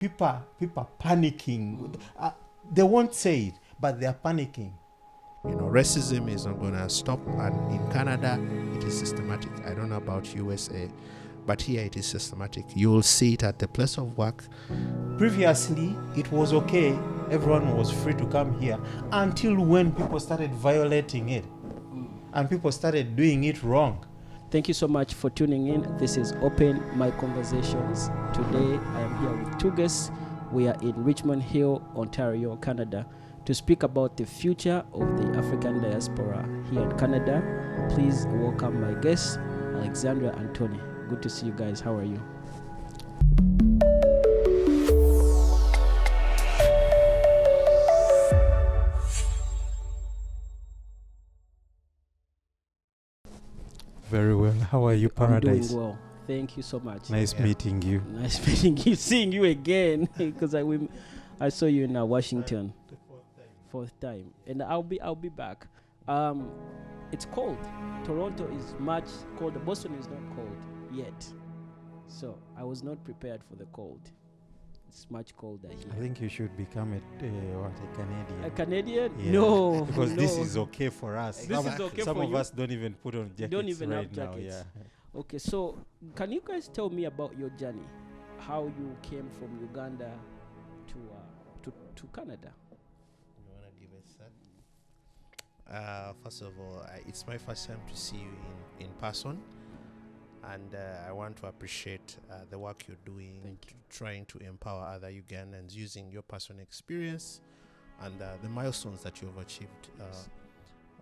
people are panicking. They won't say it, but they are panicking. Racism is not going to stop, and in Canada it is systematic. I don't know about USA, but here it is systematic. You will see it at the place of work. Previously, it was okay. Everyone was free to come here until when people started violating it and people started doing it wrong. Thank you so much for tuning in. This is Open My Conversations. Today I am here with two guests. We are in Richmond Hill, Ontario, Canada, to speak about the future of the African diaspora here in Canada. Please welcome my guests, Alexandra and Tony. Good to see you guys. How are you? Very well. How are you, Paradise? I'm doing well. Thank you so much. Nice meeting you. Nice meeting you. Seeing you again, because I saw you in Washington. The Fourth time, and I'll be back. It's cold. Toronto is much colder. Boston is not cold yet, so I was not prepared for the cold. It's much colder here. I think you should become a Canadian. A Canadian? Yeah. No, because no. this is okay for us. This is okay Some for of you. us don't even put on jackets Don't even right have jackets. now. Yeah. Okay, so can you guys tell me about your journey? How you came from Uganda to Canada? You want to give it a start? First of all, it's my first time to see you in person, and I want to appreciate the work you're doing, trying to empower other Ugandans using your personal experience and the milestones that you've achieved.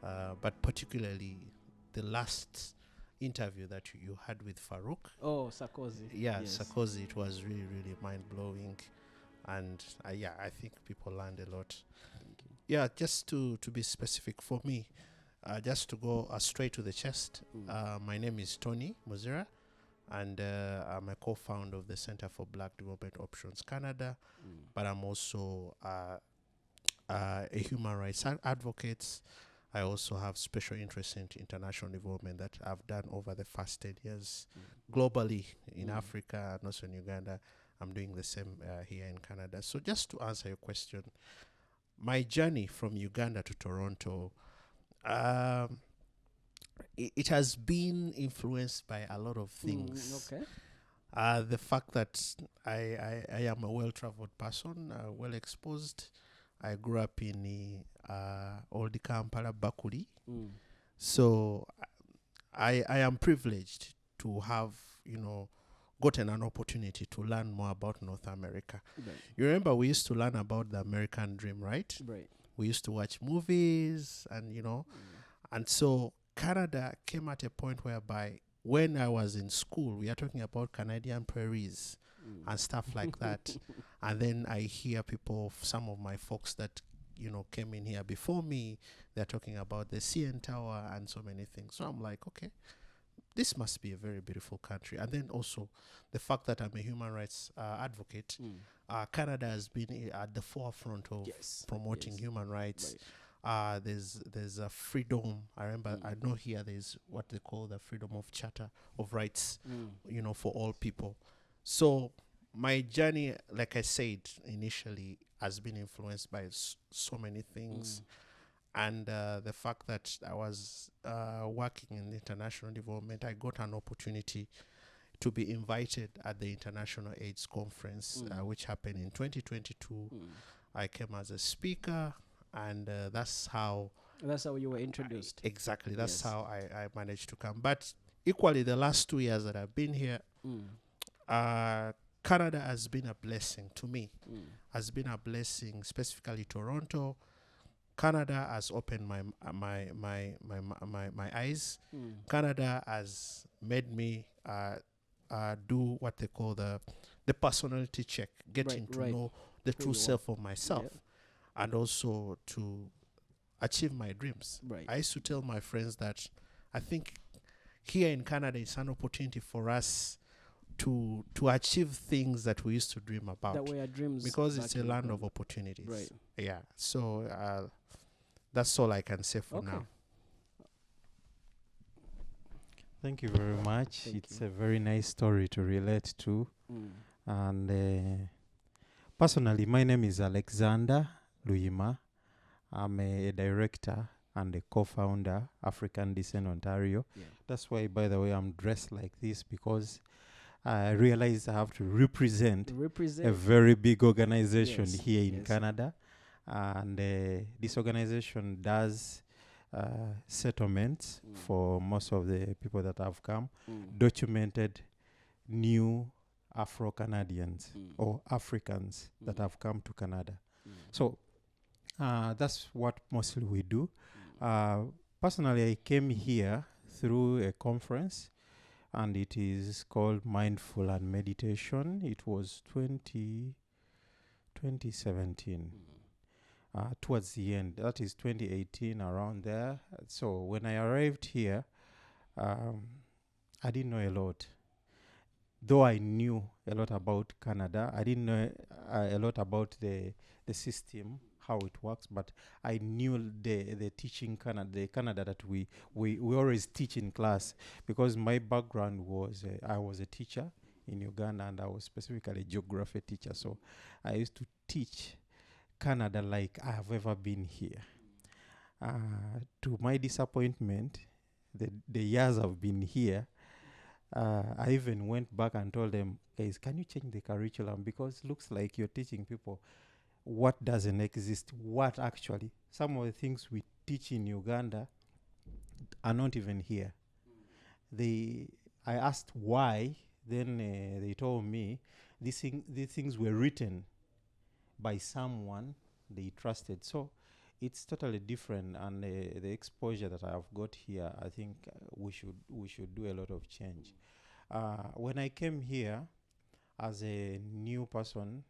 But particularly the last interview that you had with Farouk. Oh, Sarkozy. Yeah, Yes. Sarkozy. It was really, really mind-blowing. And I think people learned a lot. Thank you. Yeah, just to be specific for me, just to go straight to the chest, my name is Tony Muzira, and I'm a co-founder of the Center for Black Development Options Canada, but I'm also a human rights advocate. I also have special interest in international development that I've done over the past 10 years globally in Africa and also in Uganda. I'm doing the same here in Canada. So just to answer your question, my journey from Uganda to Toronto, it has been influenced by a lot of things. Okay. The fact that I am a well-traveled person, well-exposed. I grew up in Old Kampala, Bakuli. So I am privileged to have, gotten an opportunity to learn more about North America. Right. You remember we used to learn about the American dream, right? Right. We used to watch movies and, and so Canada came at a point whereby when I was in school, we are talking about Canadian prairies and stuff like that. And then I hear people, some of my folks that, came in here before me, they're talking about the CN Tower and so many things. So I'm like, okay, this must be a very beautiful country. And then also the fact that I'm a human rights advocate, Canada has been at the forefront of promoting human rights. Right. There's a freedom. I remember, I know here there's what they call the freedom of charter of rights, for all people. So my journey, like I said initially, has been influenced by so many things. And the fact that I was working in international development, I got an opportunity to be invited at the International AIDS Conference, which happened in 2022. I came as a speaker, and that's how you were introduced. Exactly. That's how I managed to come. But equally, the last 2 years that I've been here, Canada has been a blessing to me. Has been a blessing, specifically Toronto. Canada has opened my eyes. Canada has made me do what they call the personality check, getting to know the true self of myself, and also to achieve my dreams. Right. I used to tell my friends that I think here in Canada it's an opportunity for us to achieve things that we used to dream about. That were our dreams. Because it's a land of opportunities. Right. Yeah. So that's all I can say for now. Thank you very much. It's a very nice story to relate to. And Personally, my name is Alexander Luima. I'm a director and a co-founder, African Descent Ontario. Yeah. That's why, by the way, I'm dressed like this, because I realized I have to represent a Represent. very big organization Yes, here in yes. Canada. And this organization does settlements for most of the people that have come, documented new Afro-Canadians or Africans that have come to Canada. So that's what mostly we do. Personally, I came here through a conference, and it is called Mindful and Meditation. It was 2017, towards the end. That is 2018, around there. So when I arrived here, I didn't know a lot. Though I knew a lot about Canada, I didn't know a lot about the system, how it works, but I knew the teaching Canada, the Canada that we always teach in class, because my background was I was a teacher in Uganda, and I was specifically a geography teacher. So I used to teach Canada like I have ever been here. To my disappointment, the years I've been here, I even went back and told them, guys, can you change the curriculum? Because looks like you're teaching people what doesn't exist, what actually. Some of the things we teach in Uganda are not even here. I asked why, then they told me these things were written by someone they trusted. So it's totally different, and the exposure that I have got here, I think we should do a lot of change. When I came here as a new person,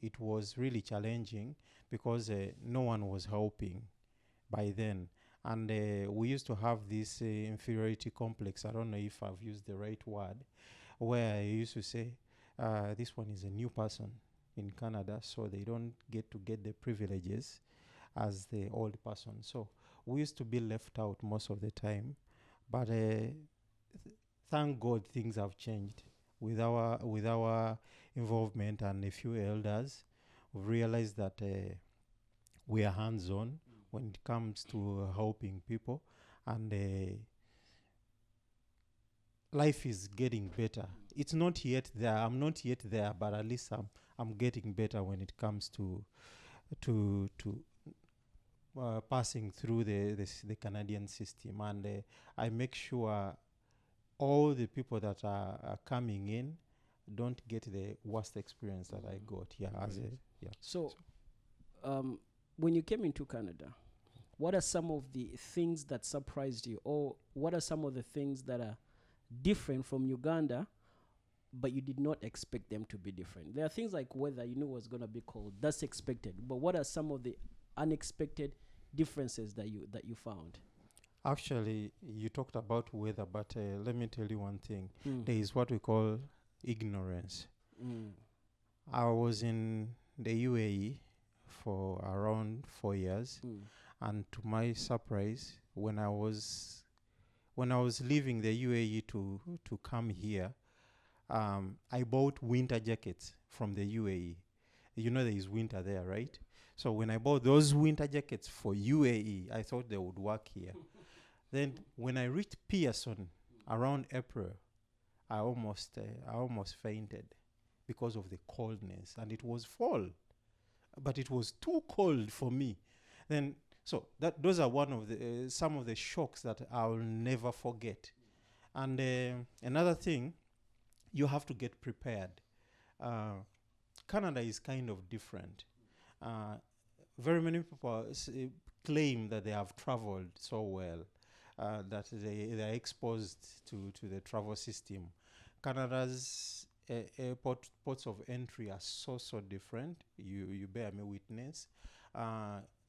it was really challenging, because no one was helping by then. And we used to have this inferiority complex. I don't know if I've used the right word, where I used to say, this one is a new person in Canada, so they don't get the privileges as the old person. So we used to be left out most of the time. But thank God things have changed with our involvement and a few elders. We've realized that we are hands-on when it comes to helping people, and life is getting better. It's not yet there. I'm not yet there, but at least I'm getting better when it comes to passing through the Canadian system, and I make sure all the people that are coming in don't get the worst experience that I got here. So, when you came into Canada, what are some of the things that surprised you, or what are some of the things that are different from Uganda, but you did not expect them to be different? There are things like weather, you knew was going to be cold. That's expected. But what are some of the unexpected differences that you found? Actually, you talked about weather, but let me tell you one thing. There is what we call ignorance. I was in the UAE for around 4 years, and to my surprise, when I was leaving the UAE to come here, I bought winter jackets from the UAE. You know there is winter there, right? So when I bought those winter jackets for UAE, I thought they would work here. Then when I reached Pearson around April, I almost fainted because of the coldness, and it was fall, but it was too cold for me. Then those are one of the some of the shocks that I'll never forget. And another thing, you have to get prepared. Canada is kind of different. Very many people claim that they have traveled so well, that they are exposed to the travel system. Canada's ports of entry are so different. You bear me witness.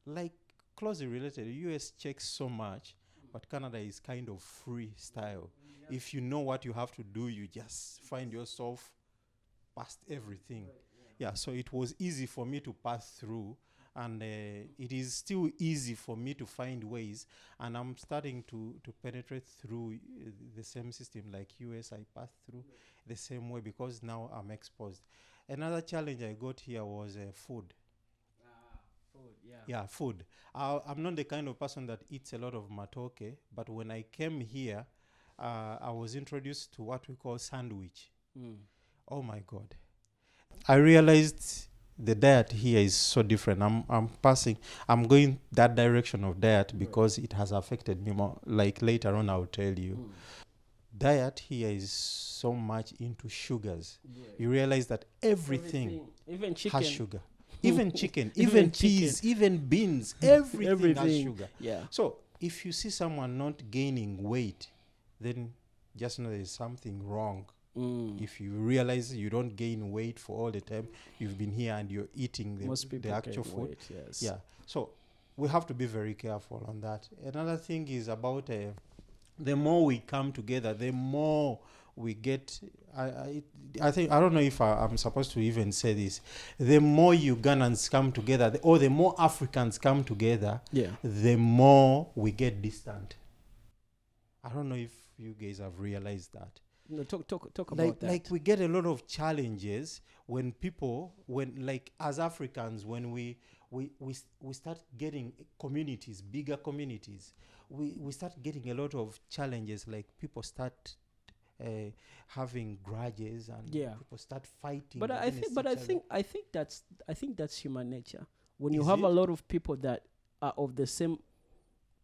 Like closely related, US checks so much, but Canada is kind of freestyle. If you know what you have to do, you just find yourself past everything. So it was easy for me to pass through, and it is still easy for me to find ways, and I'm starting to penetrate through the same system like US. I pass through the same way because now I'm exposed. Another challenge I got here was food. Food, yeah. Yeah, food. I'm not the kind of person that eats a lot of matoke, but when I came here, I was introduced to what we call sandwich. Oh my God. I realized the diet here is so different. I'm going that direction of diet because it has affected me more. Like later on, I'll tell you. Diet here is so much into sugars. You realize that everything even chicken, has sugar. Even chicken, even peas, even beans, everything has sugar. Yeah. So if you see someone not gaining weight, then just know there's something wrong. If you realize you don't gain weight for all the time, you've been here and you're eating the actual food. Weight, yes. Yeah. So we have to be very careful on that. Another thing is about the more we come together, the more we get. I think, I don't know if I'm supposed to even say this. The more Ugandans come together, or the more Africans come together, the more we get distant. I don't know if you guys have realized that. No, talk Like, about that. like we get a lot of challenges when like as Africans, when we start getting communities, bigger communities, we start getting a lot of challenges. Like people start having grudges and people start fighting. But I think that's human nature. When you Is have a it? lot of people that are of the same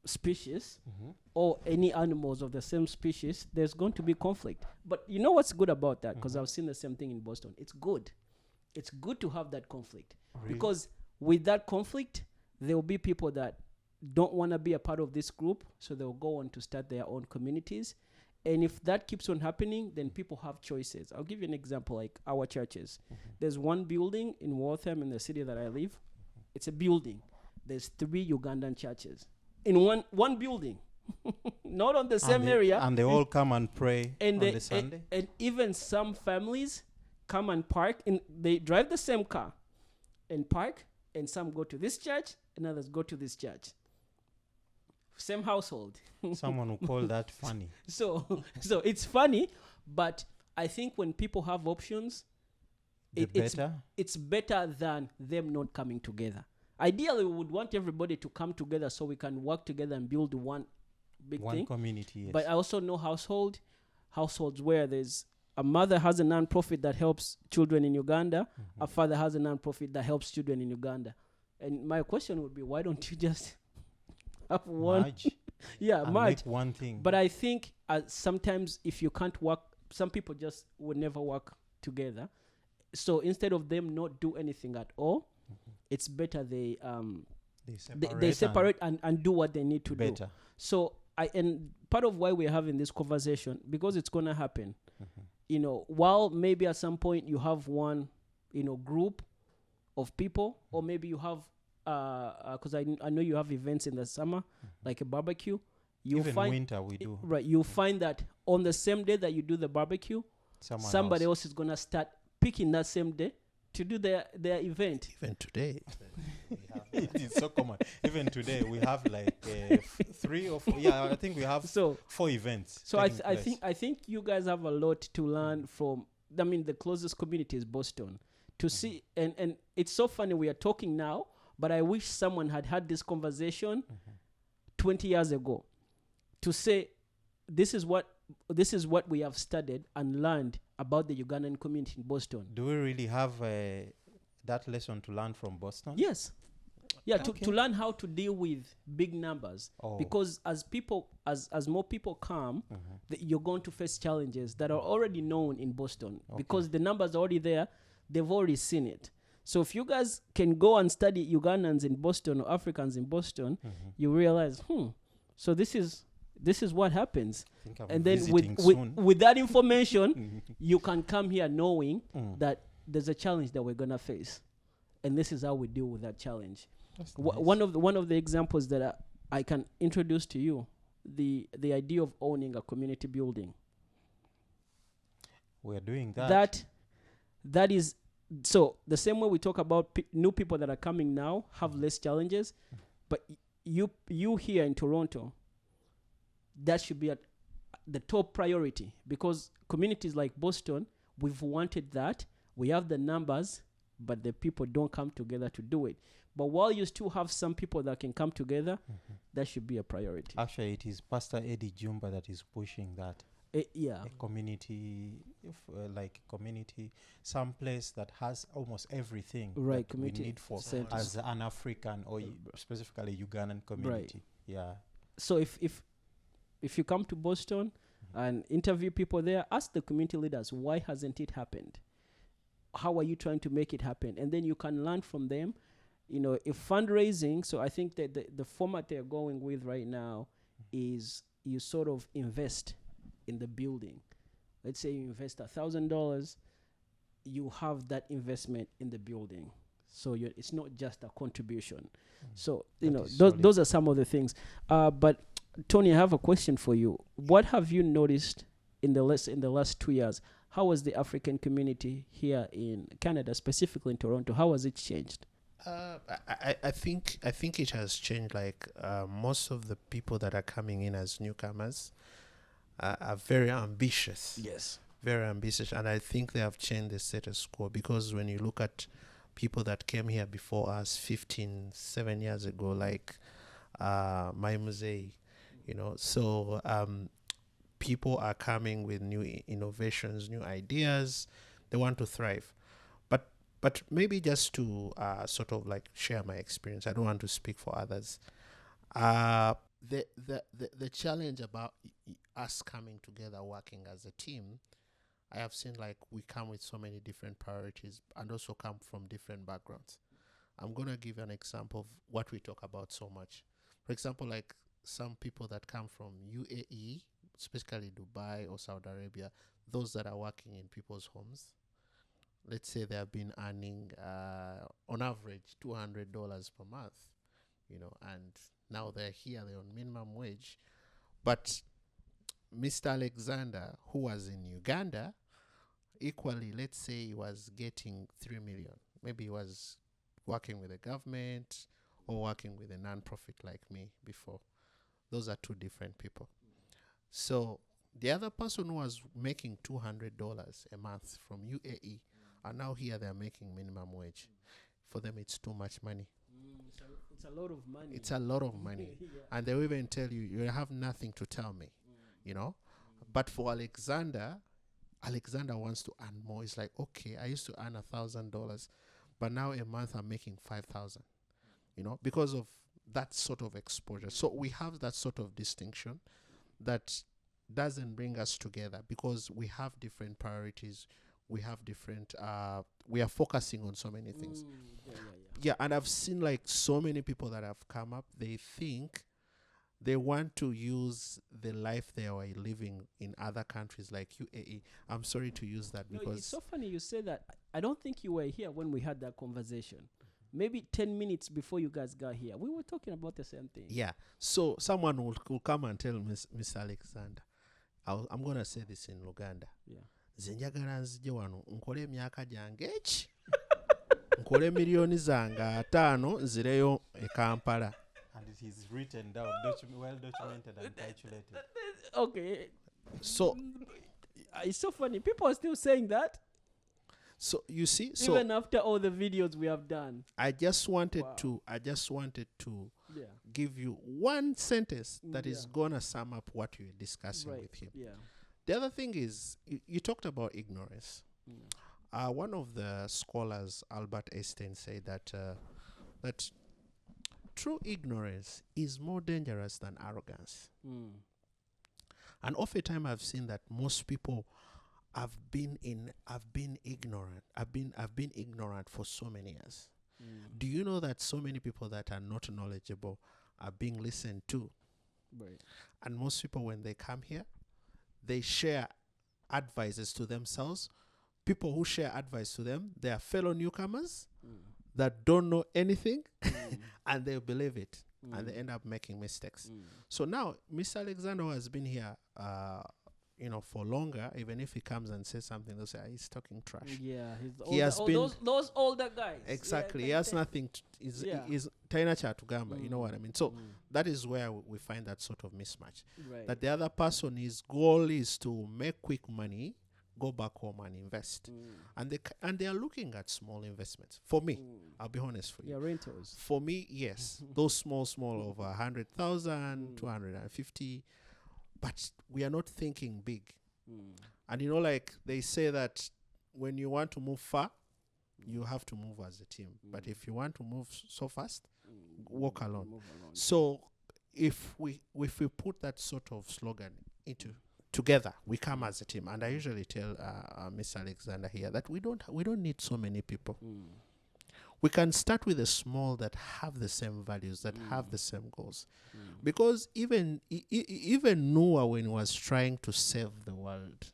species or any animals of the same species, there's going to be conflict. But you know what's good about that? Because I've seen the same thing in Boston. It's good to have that conflict. Really? Because with that conflict, there will be people that don't want to be a part of this group, so they'll go on to start their own communities. And if that keeps on happening, then people have choices. I'll give you an example, like our churches. There's one building in Waltham, in the city that I live. It's a building. There's 3 Ugandan churches in one building, not on the same area. And they all come and pray and on they, the Sunday. and even some families come and park. They drive the same car and park, and some go to this church and others go to this church. Same household. Someone will call that funny. So it's funny, but I think when people have options, it's better than them not coming together. Ideally, we would want everybody to come together so we can work together and build one big thing. One community, yes. But I also know households where there's a mother has a non-profit that helps children in Uganda, a father has a non-profit that helps children in Uganda. And my question would be, why don't you just have one? Merge. Merge. Make one thing. But I think sometimes if you can't work, some people just would never work together. So instead of them not do anything at all, it's better they separate and do what they need to do. So and part of why we're having this conversation, because it's going to happen, while maybe at some point you have one, group of people, or maybe you have, because I know you have events in the summer, like a barbecue. Even winter we do. Right. You'll find that on the same day that you do the barbecue, somebody else is going to start picking that same day to do their event. Even today. It's so common. Even today we have like 3 or 4. Yeah, I think we have 4 events. So I think you guys have a lot to learn from. I mean, the closest community is Boston. To see and it's so funny we are talking now, but I wish someone had this conversation 20 years ago, to say this is what we have studied and learned about the Ugandan community in Boston. Do we really have that lesson to learn from Boston? Yes. Yeah, to learn how to deal with big numbers. Because as more people come, you're going to face challenges that are already known in Boston. Because the numbers are already there, they've already seen it. So if you guys can go and study Ugandans in Boston or Africans in Boston, you realize, so this is what happens. And then with that information, you can come here knowing that there's a challenge that we're gonna face, and this is how we deal with that challenge. Nice. One of the examples that I can introduce to you, the idea of owning a community building. We're doing that. That is, so the same way we talk about new people that are coming now have less challenges, but you here in Toronto, that should be at the top priority, because communities like Boston, we've wanted that. We have the numbers, but the people don't come together to do it. But while you still have some people that can come together, that should be a priority. Actually, it is Pastor Eddie Jumba that is pushing that. Yeah. A community, community, some place that has almost everything Right, that we community need for centers. as an African or specifically Ugandan community. Yeah. So if you come to Boston and interview people there, ask the community leaders, why hasn't it happened? How are you trying to make it happen? And then you can learn from them. You know, if fundraising, so I think that the format they're going with right now is you sort of invest in the building. Let's say you invest $1,000, you have that investment in the building. So it's not just a contribution. So, you know, those are some of the things. But Tony, I have a question for you. What have you noticed in the last 2 years? How was the African community here in Canada, specifically in Toronto? How has it changed? I think it has changed. Like most of the people that are coming in as newcomers are very ambitious. Yes. Very ambitious, and I think they have changed the status quo, because when you look at people that came here before us 7 years ago, like my Musei, you know, so people are coming with new innovations, new ideas. They want to thrive. But maybe just to sort of like share my experience, I don't want to speak for others. The challenge about us coming together, working as a team, I have seen like we come with so many different priorities and also come from different backgrounds. I'm going to give you an example of what we talk about so much. For example, like some people that come from UAE, specifically Dubai or Saudi Arabia, those that are working in people's homes, let's say they have been earning on average $200 per month, you know, and now they're here, they're on minimum wage. But Mr. Alexander, who was in Uganda, equally, let's say he was getting 3 million. Maybe he was working with the government or working with a non-profit like me before. Those are two different people. So the other person who was making $200 a month from UAE, and now here they're making minimum wage. For them, it's too much money. It's a lot of money. It's a lot of money. Yeah. And they will even tell you, you have nothing to tell me, you know. But for Alexander wants to earn more. It's like, okay, I used to earn $1,000, but now a month I'm making 5,000, you know, because of that sort of exposure. So we have that sort of distinction that doesn't bring us together, because we have different priorities. We have different, we are focusing on so many things. Yeah, and I've seen like so many people that have come up, they think they want to use the life they are living in other countries like UAE. I'm sorry to use that because... It's so funny you say that. I don't think you were here when we had that conversation. Maybe 10 minutes before you guys got here, we were talking about the same thing. Yeah, so someone will come and tell Mr. Alexander, I'm going to say this in Uganda. Yeah. Zenjagala nzije wano nkole emyaka gyange eki nkole miliyoni zange 5 nzireyo e Kampala. And it is written down, well documented and calculated. Okay. So it's so funny. People are still saying that. So you see, even after all the videos we have done. I just wanted to give you one sentence that is gonna sum up what you're discussing with him. Yeah. The other thing is, you talked about ignorance. One of the scholars, Albert Einstein, said that true ignorance is more dangerous than arrogance. And oftentimes I've seen that most people have been ignorant for so many years. Do you know that so many people that are not knowledgeable are being listened to? Right. And most people, when they come here, they share advices to themselves. People who share advice to them, they are fellow newcomers that don't know anything, and they believe it, and they end up making mistakes. So now, Mr. Alexander has been here, for longer. Even if he comes and says something, they'll say, he's talking trash. Yeah, he has been those older guys. Exactly, he has nothing. He's taina cha tugamba. You know what I mean? So that is where we find that sort of mismatch. Right. That the other person, his goal is to make quick money, go back home and invest. And they are looking at small investments. For me, I'll be honest for you. Yeah, rentals. For me, yes, those small over 100,000, 250, but we are not thinking big. And like they say that when you want to move far, you have to move as a team. But if you want to move so fast, walk alone. So if we put that sort of slogan into together, we come as a team. And I usually tell Miss Alexander here that we don't need so many people. We can start with a small that have the same values, that have the same goals. Because even Noah, when he was trying to save the world,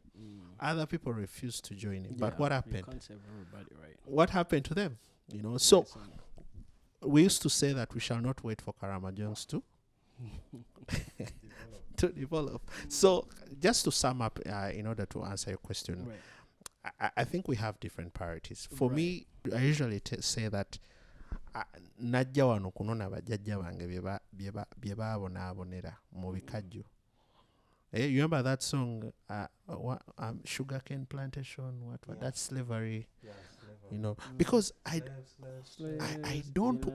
other people refused to join him. But what happened? You can't save everybody, right? What happened to them? So we used to say that we shall not wait for Karama Jones to develop. So just to sum up, in order to answer your question, I think we have different priorities. For me, I usually say that najja wano kunona bajjajja bange bye baabonaabonera mu bikajjo. You remember that song, sugarcane plantation, what? That's slavery. Yeah, slavery. Because I don't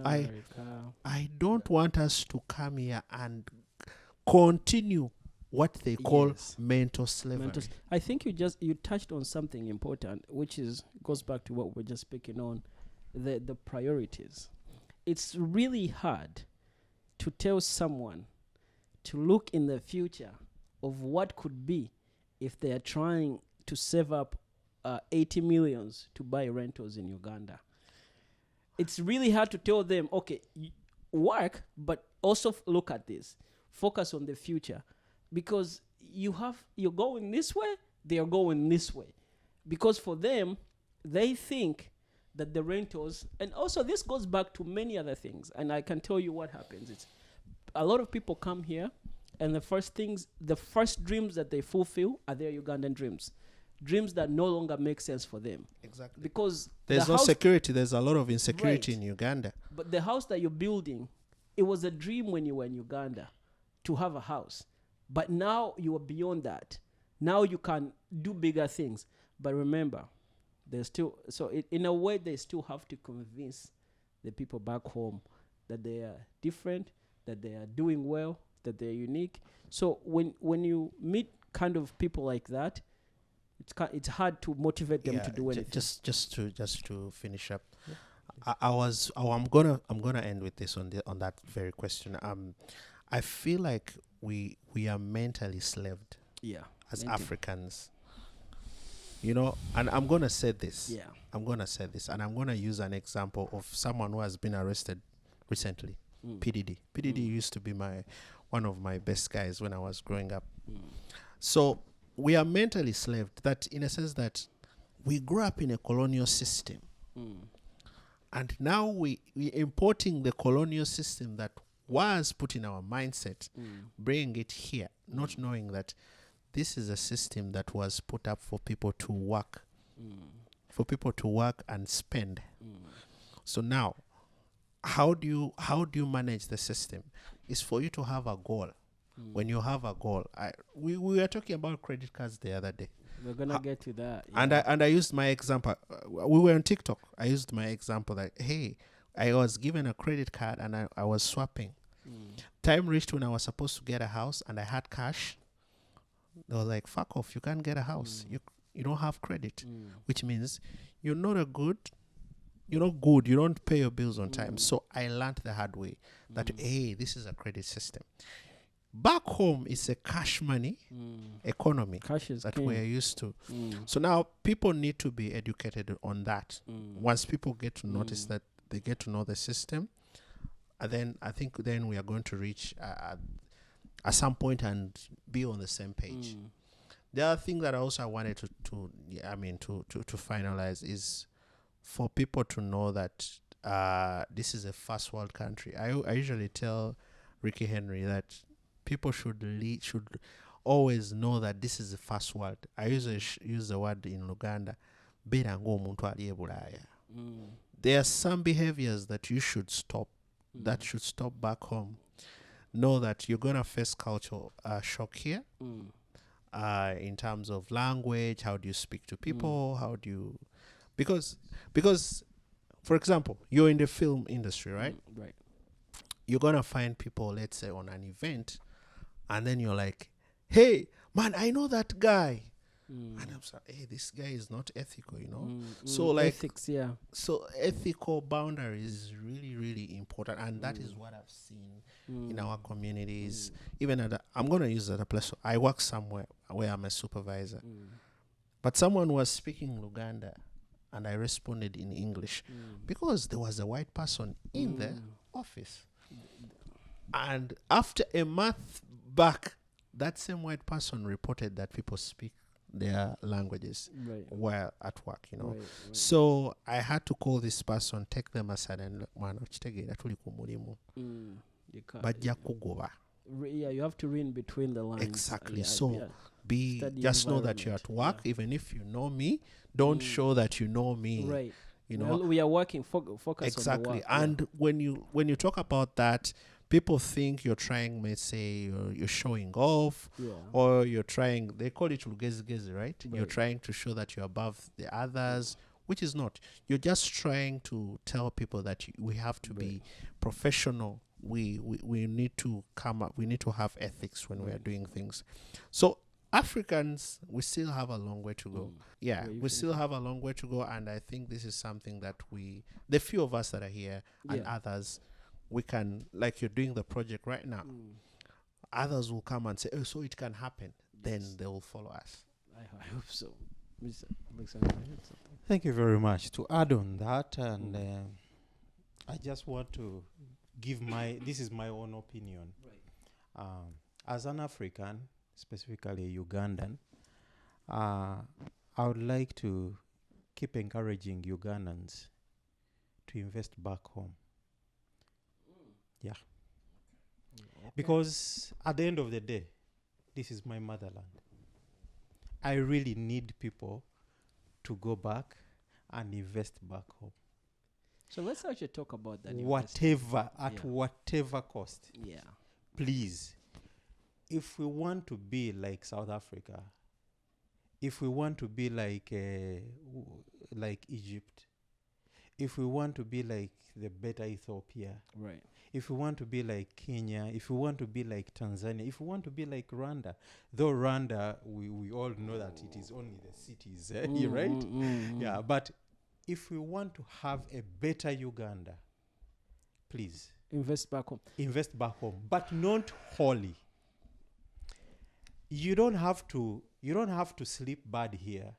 want us to come here and continue what they call mental slavery. I think you touched on something important, which goes back to what we're just speaking on, the priorities. It's really hard to tell someone to look in the future of what could be if they are trying to save up 80 millions to buy rentals in Uganda. It's really hard to tell them, okay, work, but also look at this. Focus on the future. Because you're going this way, they are going this way. Because for them, they think that the rentals, and also this goes back to many other things, and I can tell you what happens. It's a lot of people come here, and the first dreams that they fulfill are their Ugandan dreams that no longer make sense for them. Exactly. Because there's no security. There's a lot of insecurity in Uganda. But the house that you're building, it was a dream when you were in Uganda to have a house. But now you are beyond that. Now you can do bigger things. But remember, in a way, they still have to convince the people back home that they are different, that they are doing well, that they're unique. So when you meet kind of people like that, it's hard to motivate them to do anything. Just to finish up, I'm gonna end with this on that very question. I feel like we are mentally slaved. As Africans. And I'm gonna say this. And I'm gonna use an example of someone who has been arrested recently. PDD used to be one of my best guys when I was growing up. So we are mentally slaved, that in a sense that we grew up in a colonial system. And now we importing the colonial system that was put in our mindset, bringing it here, not knowing that this is a system that was put up for people to work, and spend. So now, how do you manage the system? It's for you to have a goal. When you have a goal, we were talking about credit cards the other day. We're gonna get to that. And I used my example. We were on TikTok. I used my example that, hey, I was given a credit card and I was swapping. Time reached when I was supposed to get a house and I had cash. They were like, fuck off, you can't get a house. You don't have credit. Which means you're not good, you don't pay your bills on time. So I learned the hard way that, hey, this is a credit system. Back home, it's a cash money economy that we're used to. So now people need to be educated on that. Once people get to notice that, they get to know the system, and then I think then we are going to reach at some point and be on the same page. The other thing that I also wanted to finalize is for people to know that this is a first world country. I usually tell Ricky Henry that people should always know that this is the first world. I usually use the word in Uganda, there are some behaviors that you should stop, that should stop back home. Know that you're going to face cultural shock here. in terms of language. How do you speak to people? How do you, because for example, you're in the film industry, right? Right. You're gonna find people, let's say, on an event, and then you're like, hey man, I know that guy. And I'm sorry, hey, this guy is not ethical, you know. So like ethics, yeah. so ethical boundaries is really, really important, and that is what I've seen in our communities. Even at I'm gonna use that a place. I work somewhere where I'm a supervisor, but someone was speaking Luganda, and I responded in English because there was a white person in the office, and after a month back, that same white person reported that people speak their languages while at work, you know. Right. So I had to call this person, take them aside, and look, man, okitegeera tuli ku mulimu You can't. bajja kugoba. Yeah, you have to read in between the lines. Exactly. Yeah, so yeah. be Study just know that you're at work, even if you know me, don't show that you know me. Right. You know. Well, we are working focus on the Exactly. work. And when you talk about that, people think you're trying, let's say, you're showing off, or you're trying, they call it lugezi, right? You're trying to show that you're above the others, which is not. You're just trying to tell people that we have to be professional. We need to come up, we need to have ethics when we are doing things. So Africans, we still have a long way to go. We still have a long way to go, and I think this is something that the few of us that are here and others, we can, like you're doing the project right now, others will come and say, oh, so it can happen. Then they will follow us. I hope so. Mr. Alexander, I heard something. Thank you very much. To add on that, and I just want to give this is my own opinion. As an African, specifically Ugandan, I would like to keep encouraging Ugandans to invest back home. Because at the end of the day, this is my motherland. I really need people to go back and invest back home. So let's actually talk about that. Whatever cost. Yeah. Please, if we want to be like South Africa, if we want to be like Egypt, if we want to be like the better Ethiopia, right? If we want to be like Kenya, if we want to be like Tanzania, if we want to be like Rwanda, though Rwanda, we all know that it is only the cities, right? Yeah, but if we want to have a better Uganda, please invest back home. Invest back home, but not wholly. You don't have to sleep bad here.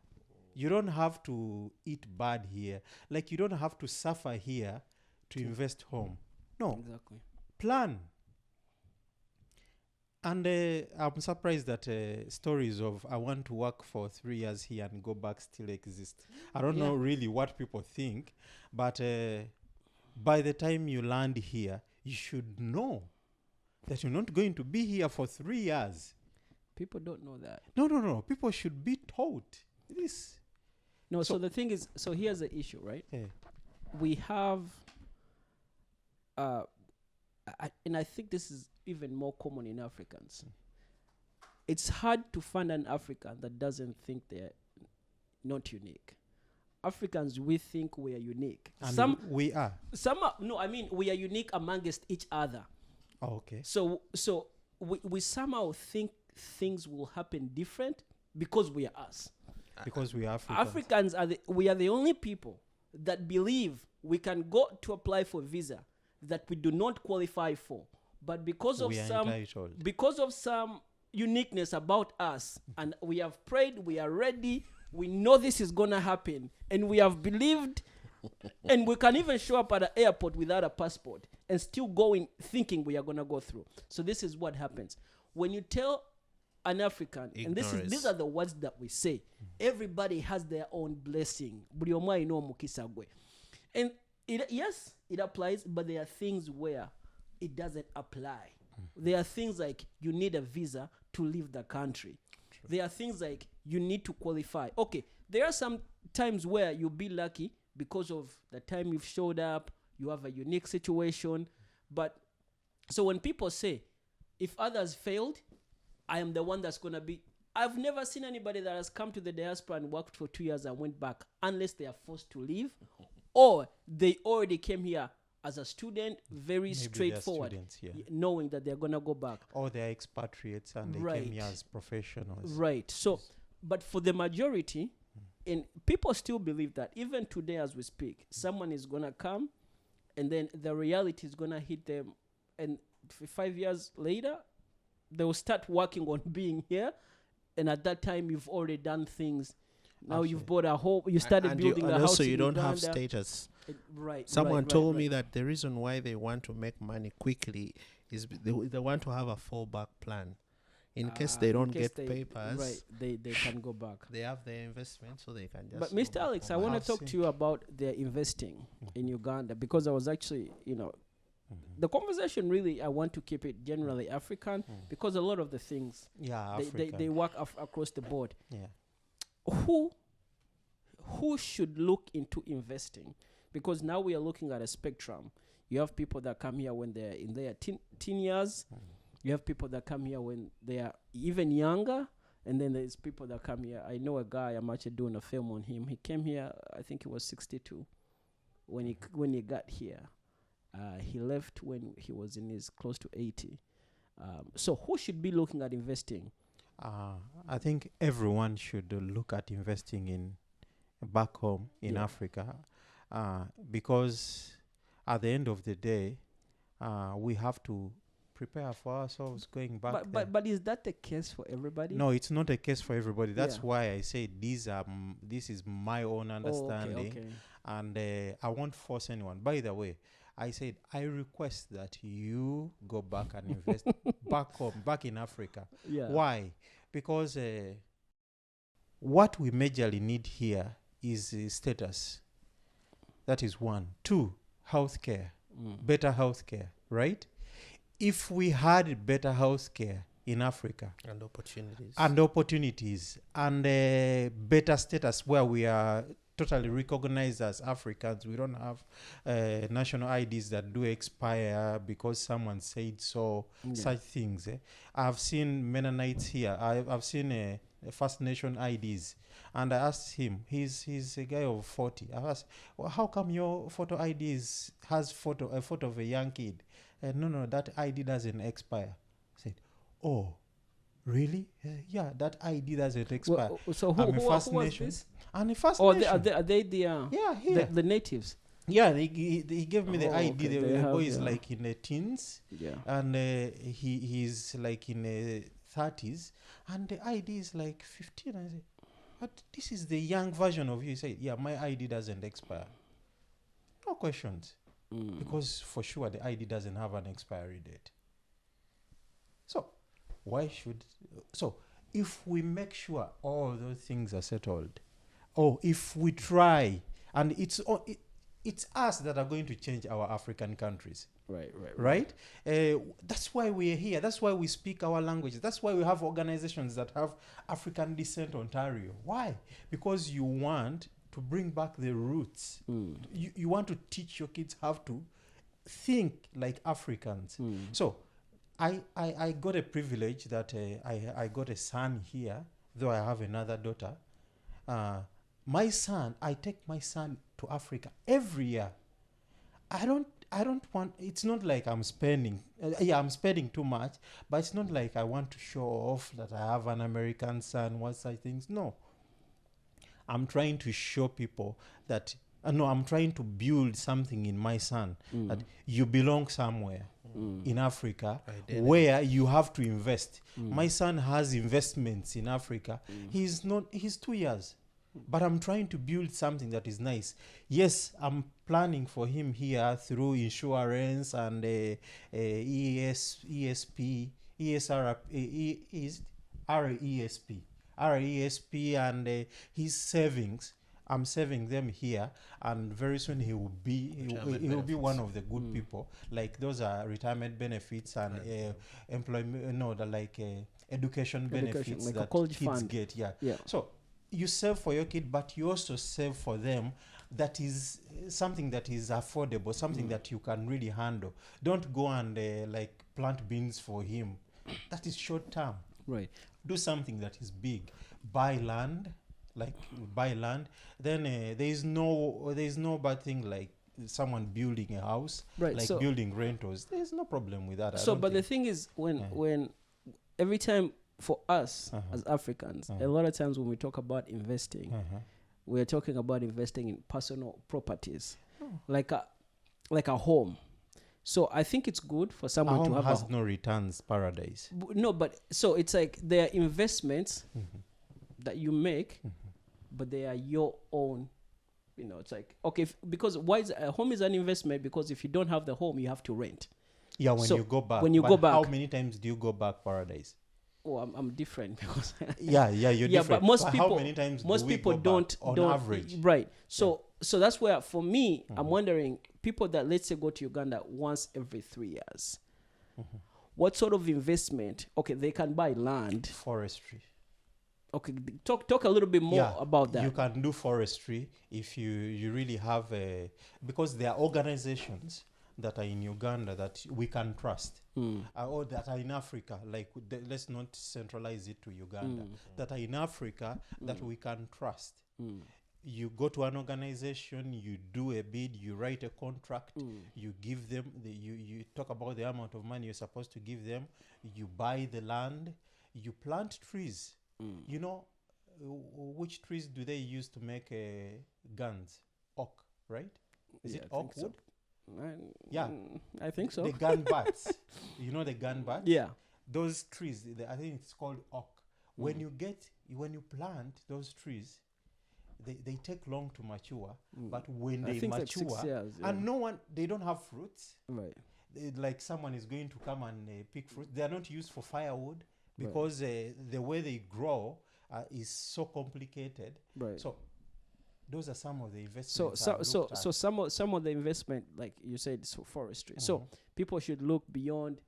You don't have to eat bad here. Like, you don't have to suffer here to invest home. No. Exactly. Plan. And I'm surprised that stories of I want to work for 3 years here and go back still exist. I don't know really what people think, but by the time you land here, you should know that you're not going to be here for 3 years. People don't know that. No. People should be taught this. No, so the thing is, so here's the issue, right? We have, and I think this is even more common in Africans. It's hard to find an African that doesn't think they're not unique. Africans, we think we are unique. And we are. We are unique amongst each other. Oh, okay. So we somehow think things will happen different because we are us. Because we are Africans. Africans we are the only people that believe we can go to apply for visa that we do not qualify for, but because of some uniqueness about us, and we have prayed, we are ready, we know this is gonna happen, and we have believed, and we can even show up at the airport without a passport and still going thinking we are gonna go through. So this is what happens when you tell an African, ignorance. And these are the words that we say. Everybody has their own blessing. And it applies, but there are things where it doesn't apply. There are things like you need a visa to leave the country. True. There are things like you need to qualify. Okay, there are some times where you'll be lucky because of the time you've showed up, you have a unique situation. But so when people say, if others failed, I am the one that's going to be I've never seen anybody that has come to the diaspora and worked for 2 years and went back unless they are forced to leave or they already came here as a student, very Maybe straightforward, they're students, yeah. knowing that they're going to go back. Or they're expatriates and they Right. came here as professionals. Right. So, but for the majority, and people still believe that even today as we speak, someone is going to come and then the reality is going to hit them. And 5 years later, they will start working on being here. And at that time, you've already done things. Now you've bought a home. You started building a and house also in you don't have Uganda. status. Right. Someone right, told right, me that the reason why they want to make money quickly is they want to have a fallback plan. In case they don't get papers, right, they can go back. they have their investment, so they can just. But go Mr. back Alex, I home. want to I've talk seen- to you about their investing in Uganda because I was actually, the conversation really, I want to keep it generally African because a lot of the things, Yeah, they work across the board. yeah. Who should look into investing? Because now we are looking at a spectrum. You have people that come here when they're in their teen years. You have people that come here when they are even younger. And then there's people that come here. I know a guy, I'm actually doing a film on him. He came here, I think he was 62 when he got here. He left when he was in his close to 80. So who should be looking at investing? I think everyone should look at investing in back home in Africa because at the end of the day, we have to prepare for ourselves going back there. But is that the case for everybody? No, it's not a case for everybody. That's Yeah. why I say this is my own understanding, Okay. and I won't force anyone. By the way, I said I request that you go back and invest back home, back in Africa. Yeah. Why? Because what we majorly need here is status. That is one. Two, healthcare, better healthcare, right? If we had better healthcare in Africa And opportunities. and better status where we are totally recognized as Africans, we don't have national IDs that do expire because someone said so, such things. I've seen Mennonites here. I've seen First Nation IDs. And I asked him, he's a guy of 40. I asked, well, how come your photo ID has a photo of a young kid? No, that ID doesn't expire. I said, oh, really? Yeah, that ID doesn't expire. Well, so who was this? And the First Or Nation. are they the Yeah, here. the natives? Yeah, he gave me the ID. Okay, The they have, boy is yeah. like in the teens, Yeah. and he's like in the 30s, and the ID is like 15. I say, but this is the young version of you. He said, yeah, my ID doesn't expire. No questions. Because for sure the ID doesn't have an expiry date. So if we make sure all those things are settled, or if we try, and it's us that are going to change our African countries. Right? That's why we are here. That's why we speak our languages. That's why we have organizations that have African Descent Ontario. Why? Because you want to bring back the roots. You want to teach your kids how to think like Africans. So I got a privilege that I got a son here, though I have another daughter. I take my son to Africa every year. I don't want, it's not like I'm spending, I'm spending too much, but it's not like I want to show off that I have an American son, what such things. No. I'm trying to show people that, I'm trying to build something in my son, that you belong somewhere in Africa where you have to invest. My son has investments in Africa. He's 2 years. But I'm trying to build something that is nice. Yes, I'm planning for him here through insurance and RESP and his savings. I'm saving them here, and very soon he will be one of the good people. Like those are retirement benefits and employment, education benefits like a that college kids fund. get. Yeah. Yeah. So you save for your kid, but you also save for them. That is something that is affordable, something that you can really handle. Don't go and plant beans for him. That is short term. Right. do something that is big. Buy land, like buy land. Then there is no bad thing like someone building a house, Right. like So building rentals. There's no problem with that. I so don't but the think. thing is Yeah. when every time for us Uh-huh. as Africans, Uh-huh. a lot of times when we talk about investing, we're talking about investing in personal properties, like a home. So I think it's good for A someone to home have has no returns paradise. no, but so it's like there are investments that you make, but they are your own. You know, it's like okay, because why is a home is an investment? Because if you don't have the home, you have to rent. Yeah, when So you go back. when you go how back- many times do you go back paradise? Oh, I'm different because Yeah, you're yeah, different. but most how people many times most do we people go back don't on don't average? right. So that's where for me I'm wondering people that let's say go to Uganda once every 3 years. What sort of investment? Okay, they can buy land. Forestry. Okay, talk a little bit more about that. You can do forestry if you really have a, because there are organizations that are in Uganda that we can trust, or that are in Africa. Like let's not centralize it to Uganda. That are in Africa that we can trust. You go to an organization, you do a bid, you write a contract, you give them you talk about the amount of money you're supposed to give them, you buy the land, you plant trees. You know, which trees do they use to make guns? Oak, right? Is Yeah, it I think oak so. wood? Yeah, I think so. The gun bats. You know the gun bats? Yeah. Those trees, I think it's called oak. When you plant those trees, they take long to mature. But when I they think mature, like 6 years. Yeah. and they don't have fruits. Right. Like someone is going to come and pick fruit. They are not used for firewood because the way they grow is so complicated. Right. So those are some of the investments. So some of the investment, like you said, is for forestry. So people should look beyond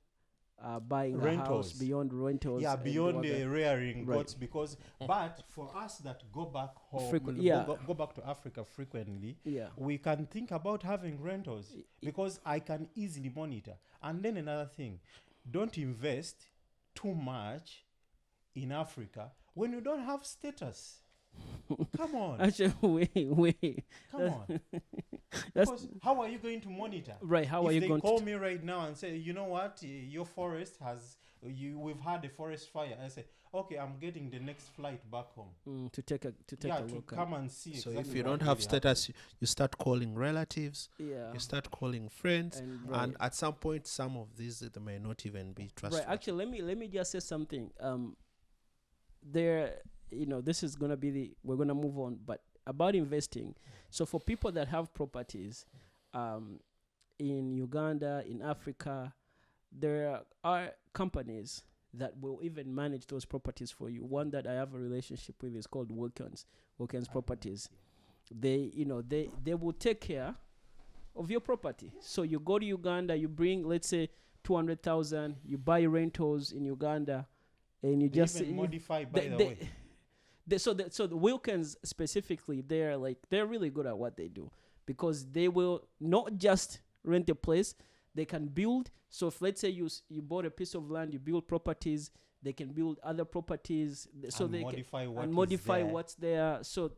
buying a house, Rentals. beyond rentals. Yeah, and beyond all that. rearing Right. goats, because but for us that go back home, go back to Africa frequently, Yeah. we can think about having rentals because I can easily monitor. And then another thing, don't invest too much in Africa when you don't have status. Come on. Actually, wait. Come on. Because how are you going to monitor? Right. How are you going If they call to? me right now and say, you know what, your forest has, we've had a forest fire. I say, okay, I'm getting the next flight back home. To take a To look. come and see. So exactly if you what don't have really status, you start calling relatives, Yeah. you start calling friends, And, and at some point, some of these they may not even be trustworthy. Right. Actually, let me just say something. This is gonna be we're gonna move on, but about investing. So for people that have properties, in Uganda, in Africa, there are companies that will even manage those properties for you. One that I have a relationship with is called Wilkins Properties. They will take care of your property. So you go to Uganda, you bring, let's say, 200,000, you buy rentals in Uganda, and you They just even modify, by the way. so the Wilkins specifically, they're really good at what they do, because they will not just rent a place, they can build. So if let's say you bought a piece of land, you build properties, they can build other properties, so And they modify can what and is modify there. what's there. So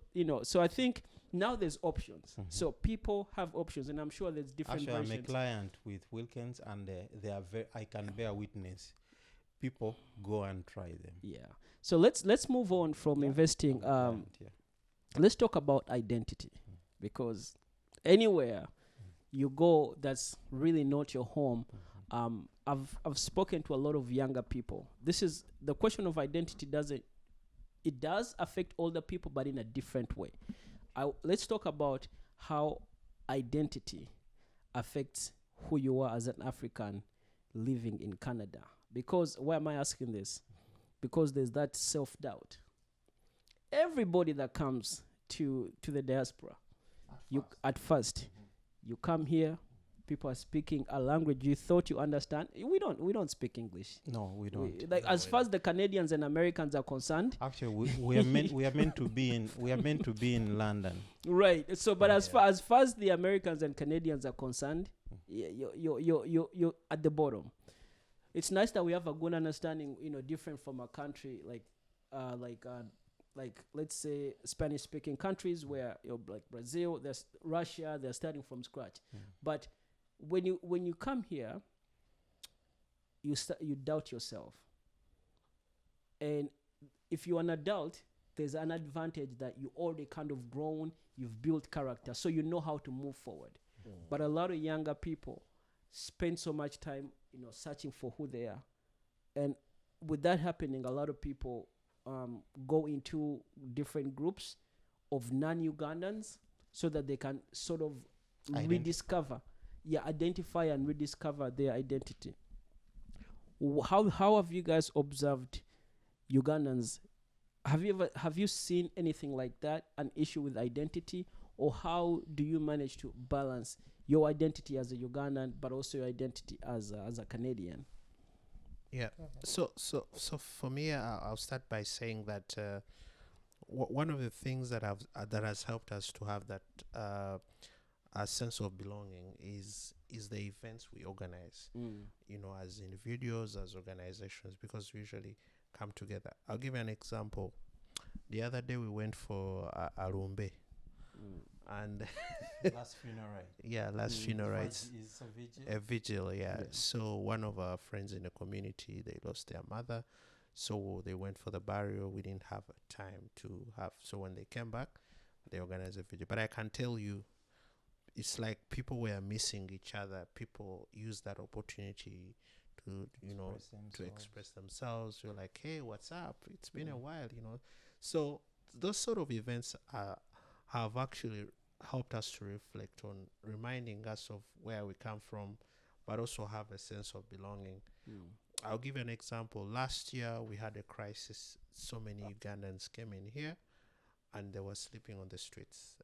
so I think now there's options. So people have options, and I'm sure there's different Actually, I'm a versions. client with Wilkins, and they are I can bear witness. People go and try them. Yeah. So let's move on from investing. Let's talk about identity, because anywhere you go that's really not your home. I've spoken to a lot of younger people. This is the question of identity. It does affect older people, but in a different way. Let's talk about how identity affects who you are as an African living in Canada. Because why am I asking this? Because there's that self-doubt. Everybody that comes to the diaspora, at first, you come here, people are speaking a language you thought you understand. We don't speak English. No, we don't. As far as the Canadians and Americans are concerned. Actually, we are meant to be in London. Right. So, but as far as the Americans and Canadians are concerned, you're at the bottom. it's nice that we have a good understanding, different from a country like let's say Spanish speaking countries where like Brazil, there's Russia, they're starting from scratch. But when you come here, you doubt yourself. And if you're an adult, there's an advantage that you already kind of grown, you've built character, so you know how to move forward. But a lot of younger people spend so much time, searching for who they are. And with that happening, a lot of people go into different groups of non-Ugandans so that they can sort of identify and rediscover their identity. How have you guys observed Ugandans? Have you seen anything like that, an issue with identity, or how do you manage to balance your identity as a Ugandan but also your identity as a Canadian? Yeah. So for me, I'll start by saying that one of the things that has helped us to have that a sense of belonging is the events we organize. As individuals, as organizations, because we usually come together. I'll give you an example. The other day we went for a rumbe. And last funeral. Yeah, last funeral. Is a vigil, yeah. So one of our friends in the community, they lost their mother. So they went for the burial. We didn't have time to have. So when they came back, they organized a vigil. But I can tell you, it's like people were missing each other. People used that opportunity to, to express themselves. You're like, hey, what's up? It's been a while, So those sort of events have actually helped us to reflect on reminding us of where we come from, but also have a sense of belonging. I'll give you an example. Last year, we had a crisis. So many Ugandans came in here, and they were sleeping on the streets.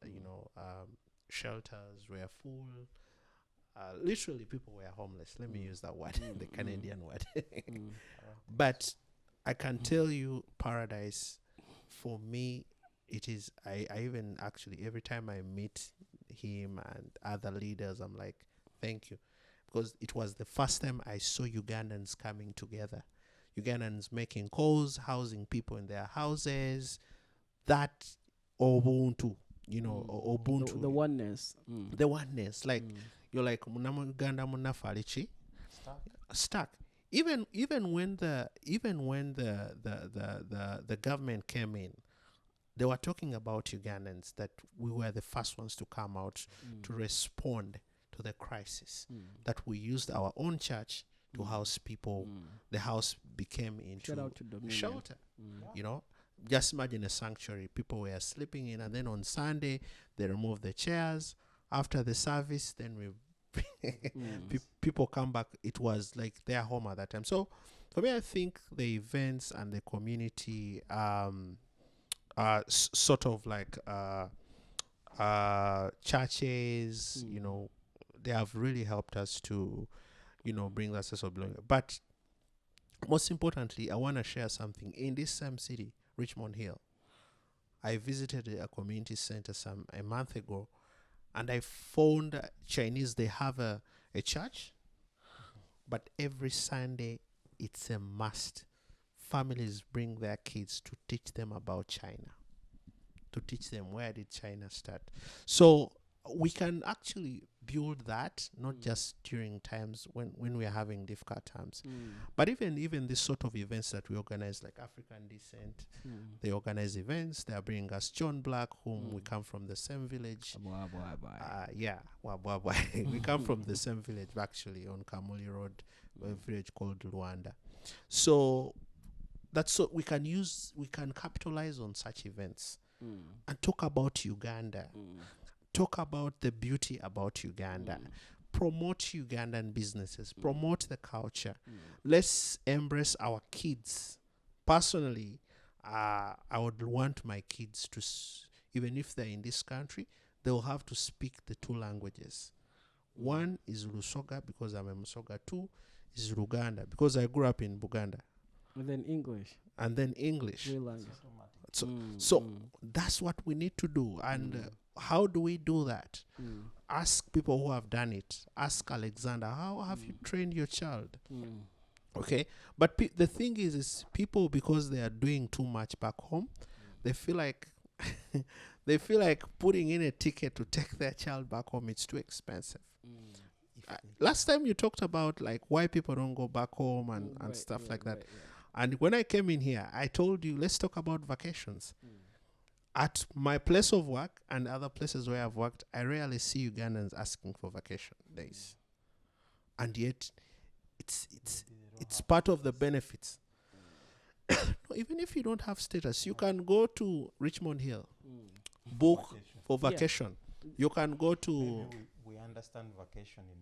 Shelters were full. Literally, people were homeless. Let me use that word, the Canadian word. But I can tell you, Paradise, for me, it is, I even actually, every time I meet him and other leaders, I'm like, thank you. Because it was the first time I saw Ugandans coming together. Ugandans making calls, housing people in their houses. That Ubuntu, Ubuntu. The oneness. The oneness. Like, you're like, Uganda munafalichi. Stuck. Even when the government came in, they were talking about Ugandans, that we were the first ones to come out to respond to the crisis, that we used our own church to house people. The house became into a shelter. Just imagine a sanctuary. People were sleeping in, and then on Sunday, they removed the chairs. After the service, then people come back. It was like their home at that time. So for me, I think the events and the community sort of like churches, they have really helped us to, bring that sense of belonging. But most importantly, I want to share something. In this same city, Richmond Hill, I visited a community center a month ago, and I found Chinese, they have a church, but every Sunday it's a must. Families bring their kids to teach them about China, to teach them where did China start. So we can actually build that, not just during times when we are having difficult times, but even this sort of events that we organize, like African Descent, they organize events. They are bringing us John Black, whom we come from the same village. We come from the same village, actually, on Kamuli Road, a village called Rwanda. So that's so we can capitalize on such events and talk about Uganda. Talk about the beauty about Uganda. Promote Ugandan businesses. Promote the culture. Let's embrace our kids. Personally, I would want my kids to, even if they're in this country, they'll have to speak the two languages. One is Lusoga, because I'm a Musoga. Two is Luganda, because I grew up in Buganda. And then English. Real language. So that's what we need to do. And how do we do that? Ask people who have done it. Ask Alexander, how have you trained your child? Okay, but the thing is people, because they are doing too much back home, they feel like they feel like putting in a ticket to take their child back home, it's too expensive. Last time you talked about like why people don't go back home and stuff like that. And when I came in here, I told you, let's talk about vacations. At my place of work and other places where I've worked, I rarely see Ugandans asking for vacation days. And yet, it's part of the benefits. No, even if you don't have status, you can go to Richmond Hill, book for vacation. You can go to... We understand vacation in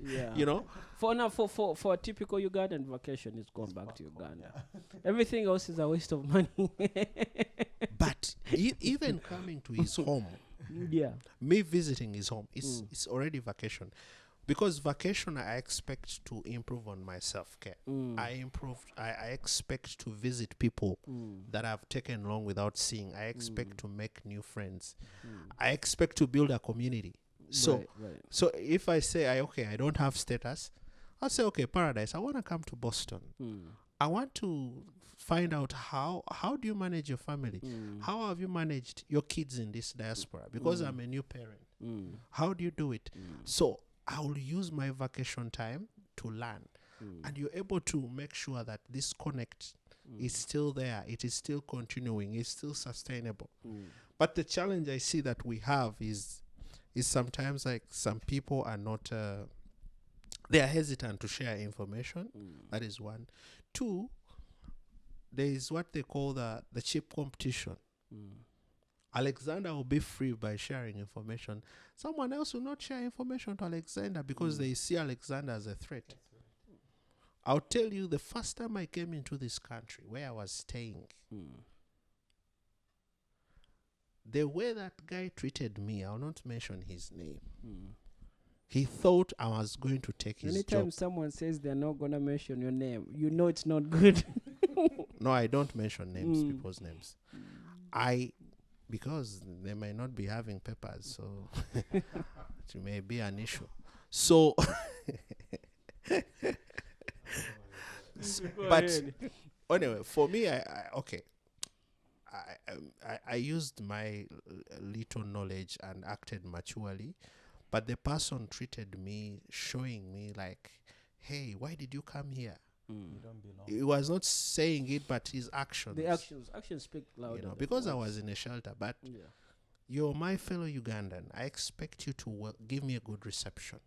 yeah. You know? For a typical Ugandan vacation, is going back to Uganda. Everything else is a waste of money. But even coming to his home, me visiting his home, it's already vacation. Because vacation, I expect to improve on my self-care. I expect to visit people that I've taken long without seeing. I expect to make new friends. I expect to build a community. So, so if I say, I don't have status, I'll say, okay, Paradise, I want to come to Boston. I want to find out how do you manage your family? How have you managed your kids in this diaspora? Because I'm a new parent. How do you do it? So I will use my vacation time to learn. And you're able to make sure that this connect is still there. It is still continuing. It's still sustainable. But the challenge I see that we have is sometimes like some people are not... they are hesitant to share information. That is one. Two, there is what they call the cheap competition. Alexander will be free by sharing information. Someone else will not share information to Alexander because they see Alexander as a threat. I'll tell you, the first time I came into this country where I was staying, the way that guy treated me, I'll not mention his name. He thought I was going to take his job. Anytime someone says they're not going to mention your name, you know it's not good. No, I don't mention names, people's names. Because they might not be having papers, so it may be an issue. So, but anyway, for me, I used my little knowledge and acted maturely, but the person treated me, showing me like, hey, why did you come here? You don't belong. He was not saying it, but his actions. The actions speak louder. You know, because I was in a shelter, but you're my fellow Ugandan. I expect you to give me a good reception.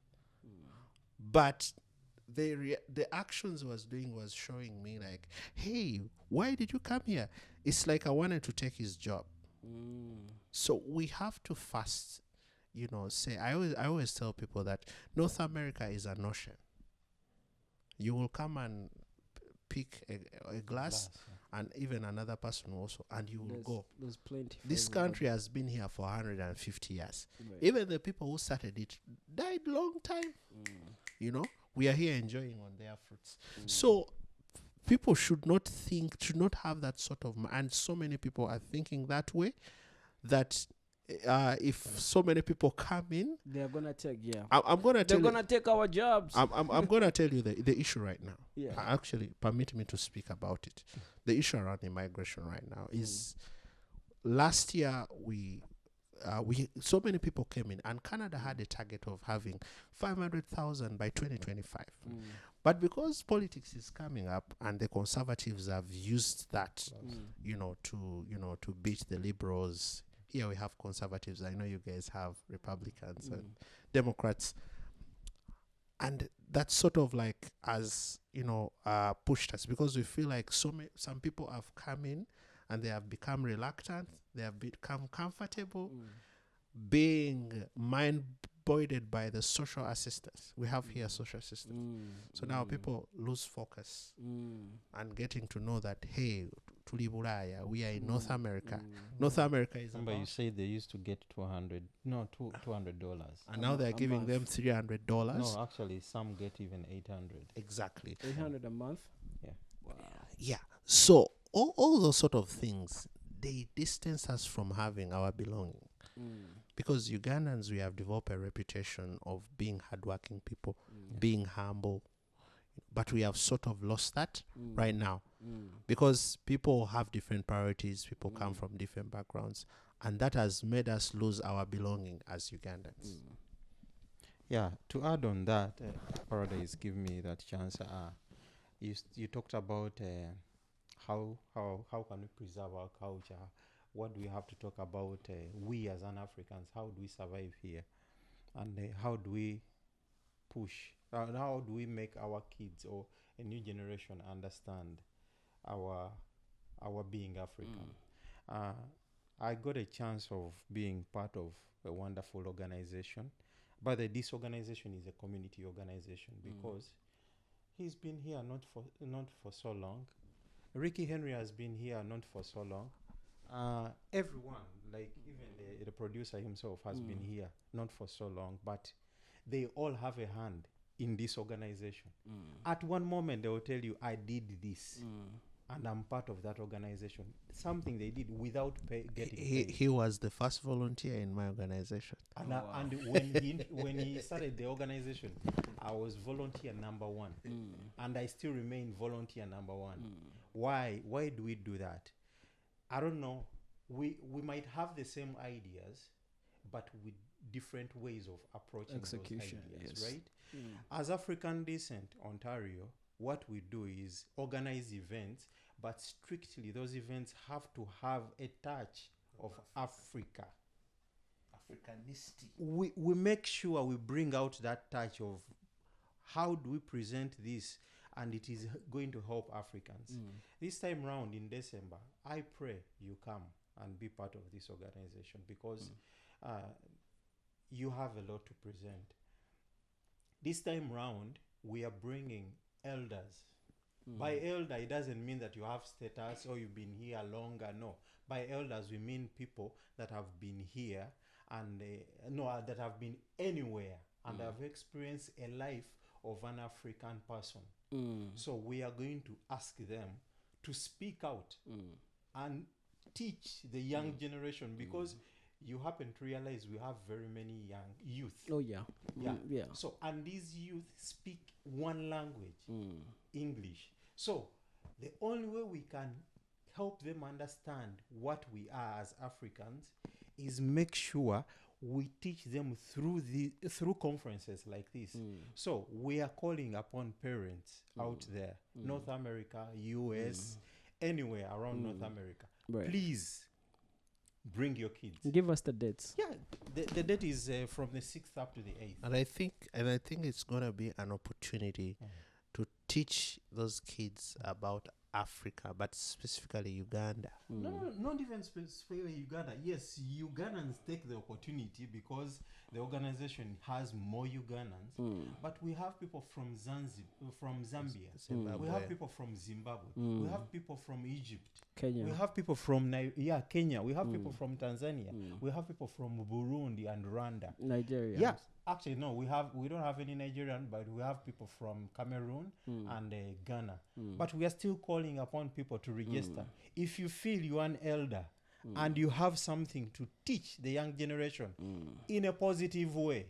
But the actions was doing was showing me like, hey, why did you come here? It's like I wanted to take his job. So we have to first, say, I always tell people that North America is an ocean. You will come and pick a glass, and even another person also, and you will go. There's plenty. This country has been here for 150 years. Even the people who started it died long time. We are here enjoying on their fruits. So people should not have that sort of, and so many people are thinking that way, that if so many people come in, they're gonna take. They're gonna take our jobs. I'm gonna tell you the issue right now. Actually, permit me to speak about it. The issue around immigration right now is, last year we so many people came in, and Canada had a target of having 500,000 by 2025. But because politics is coming up, and the Conservatives have used that, to beat the Liberals. Here we have Conservatives. I know you guys have Republicans and Democrats. And that sort of like pushed us, because we feel like some people have come in and they have become reluctant. They have become comfortable being mind-boided by the social assistance. We have here social assistance. So now people lose focus and getting to know that, hey, we are in North America. North America is... Remember, you said they used to get $200. And now they're giving them $300. No, actually, some get even $800. Exactly. $800 a month? Yeah. Wow. Yeah. So all those sort of things, they distance us from having our belonging. Because Ugandans, we have developed a reputation of being hardworking people, being humble, but we have sort of lost that Mm. right now Mm. because people have different priorities, people come Mm. from different backgrounds, and that has made us lose our belonging as Ugandans. Mm. Yeah, to add on that, Paradise, give me that chance. You talked about how can we preserve our culture? What do we have to talk about? We as an Africans, how do we survive here, and how do we push? And how do we make our kids or a new generation understand our being African? Uh, I got a chance of being part of a wonderful organization. But this organization is a community organization because he's been here not for so long. Ricky Henry has been here not for so long. Everyone, like even the producer himself, has been here not for so long, but they all have a hand in this organization. At one moment, they will tell you, I did this. And I'm part of that organization. Something they did without getting paid. He was the first volunteer in my organization. And, Oh, wow. and when he started the organization, I was volunteer number one. And I still remain volunteer number one. Why do we do that? I don't know. We might have the same ideas, but with different ways of approaching Execution, those ideas, yes. right? As African descent, Ontario, what we do is organize events, but strictly those events have to have a touch of Africa. Africanistic. We make sure we bring out that touch of how do we present this, and it is going to help Africans. This time round in December, I pray you come and be part of this organization because you have a lot to present. This time round, we are bringing elders. By elder, it doesn't mean that you have status or you've been here longer. No. By elders, we mean people that have been here and that have been anywhere and have experienced a life of an African person. So we are going to ask them to speak out and teach the young generation because you happen to realize we have very many young youth. Oh yeah. Yeah. Yeah. So, and these youth speak one language, English. So, the only way we can help them understand what we are as Africans is make sure we teach them through conferences like this. So, we are calling upon parents out there, North America, US, anywhere around North America. Right. Please bring your kids. Give us the dates. Yeah, the date is from the 6th up to the 8th. And I think it's gonna be an opportunity to teach those kids about Africa, but specifically Uganda. No, not even specifically Uganda. Yes, Ugandans take the opportunity because the organization has more Ugandans. But we have people from Zambia. Zimbabwe. We have people from Zimbabwe. We have people from Egypt. Kenya. We have people from Kenya. We have people from Tanzania. We have people from Burundi and Rwanda. Nigeria. Yeah, actually no, we don't have any Nigerian, but we have people from Cameroon and Ghana. But we are still calling upon people to register. If you feel you are an elder and you have something to teach the young generation in a positive way,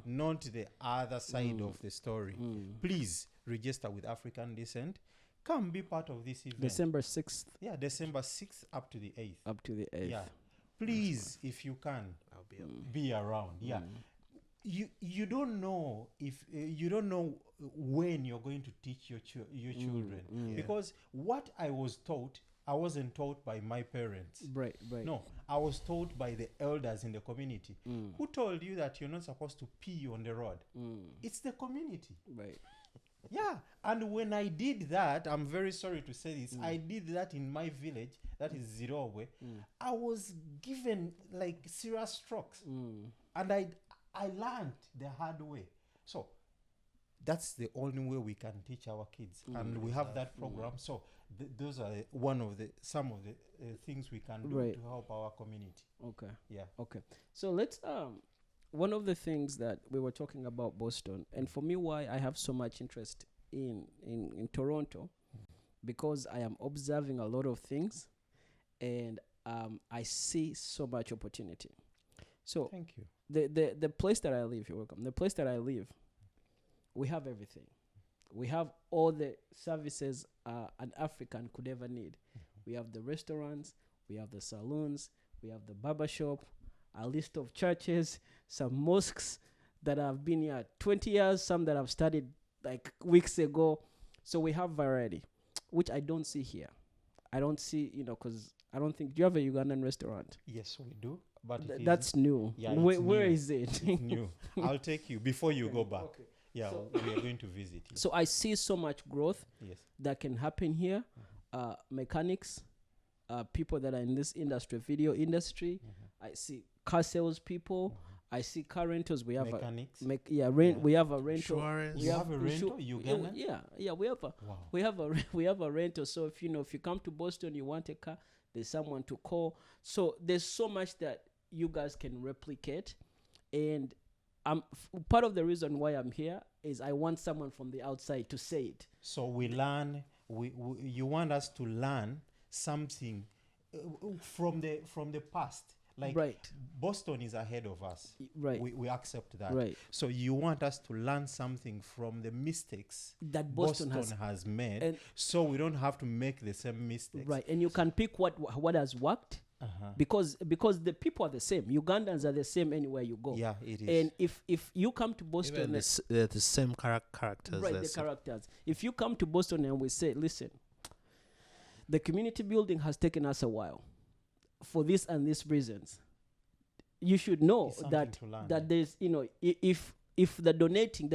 not the other side of the story, please register with African Descent. Come be part of this event. December 6th. Yeah, December 6th up to the 8th. Up to the 8th. Yeah. Please, if you can, I'll be around. Yeah. You don't know if you don't know when you're going to teach your children because what I was taught, I wasn't taught by my parents. Right. No, I was taught by the elders in the community. Who told you that you're not supposed to pee on the road? It's the community. Right. Yeah, and when I did that, I'm very sorry to say this, I did that in my village, that is Zirowe. I was given like serious strokes, and I learned the hard way. So that's the only way we can teach our kids, and we have that program. So those are some of the things we can do to help our community. Okay. Yeah. Okay. So let's one of the things that we were talking about Boston, and for me, why I have so much interest in Toronto, because I am observing a lot of things, and I see so much opportunity. So Thank you. the place that I live, you're welcome. The place that I live, we have everything. We have all the services an African could ever need. We have the restaurants, we have the salons, we have the barber shop, a list of churches, some mosques that have been here 20 years, some that have started like weeks ago. So we have variety, which I don't see here. I don't see, because I don't think, do you have a Ugandan restaurant? Yes, we do. But That's new. Yeah, Where is it? It's new. I'll take you before you go back. Okay. Yeah, So- we are going to visit you. So I see so much growth Yes. that can happen here. Mechanics, people that are in this industry, video industry. I see car sales people. I see car rentals. We have Mechanics. Yeah. We have a rental. Insurance. You have a rental, Yeah, Uganda? yeah. We have a Wow. we have a rental. So if you come to Boston, you want a car, there's someone to call. So there's so much that you guys can replicate, and part of the reason why I'm here is I want someone from the outside to say it. So we learn. You want us to learn something from the past. Like Right. Boston is ahead of us. Right. We accept that. Right. So you want us to learn something from the mistakes That Boston has made, and- so we don't have to make the same mistakes. Right, and you can pick what has worked because the people are the same. Ugandans are the same anywhere you go. Yeah, it is. And if you come to Boston, Even they're the same characters. right, the characters. If you come to Boston and we say, listen, the community building has taken us a while for this and these reasons, you should know It's something that to learn, that yeah. there's if the donating,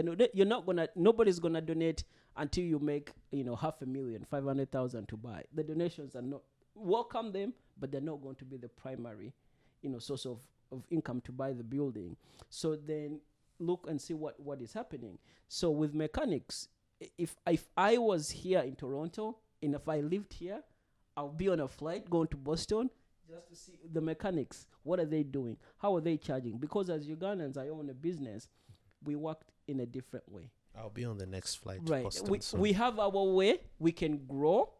nobody's gonna donate until you make $500,000, 500,000 to buy. The donations are not welcome them, but they're not going to be the primary source of income to buy the building. So then look and see what is happening. So with mechanics, if I was here in Toronto and if I lived here, I'll be on a flight going to Boston just to see the mechanics. What are they doing? How are they charging? Because as Ugandans, I own a business. We worked in a different way. I'll be on the next flight to Right. Boston soon. We have our way. We can grow,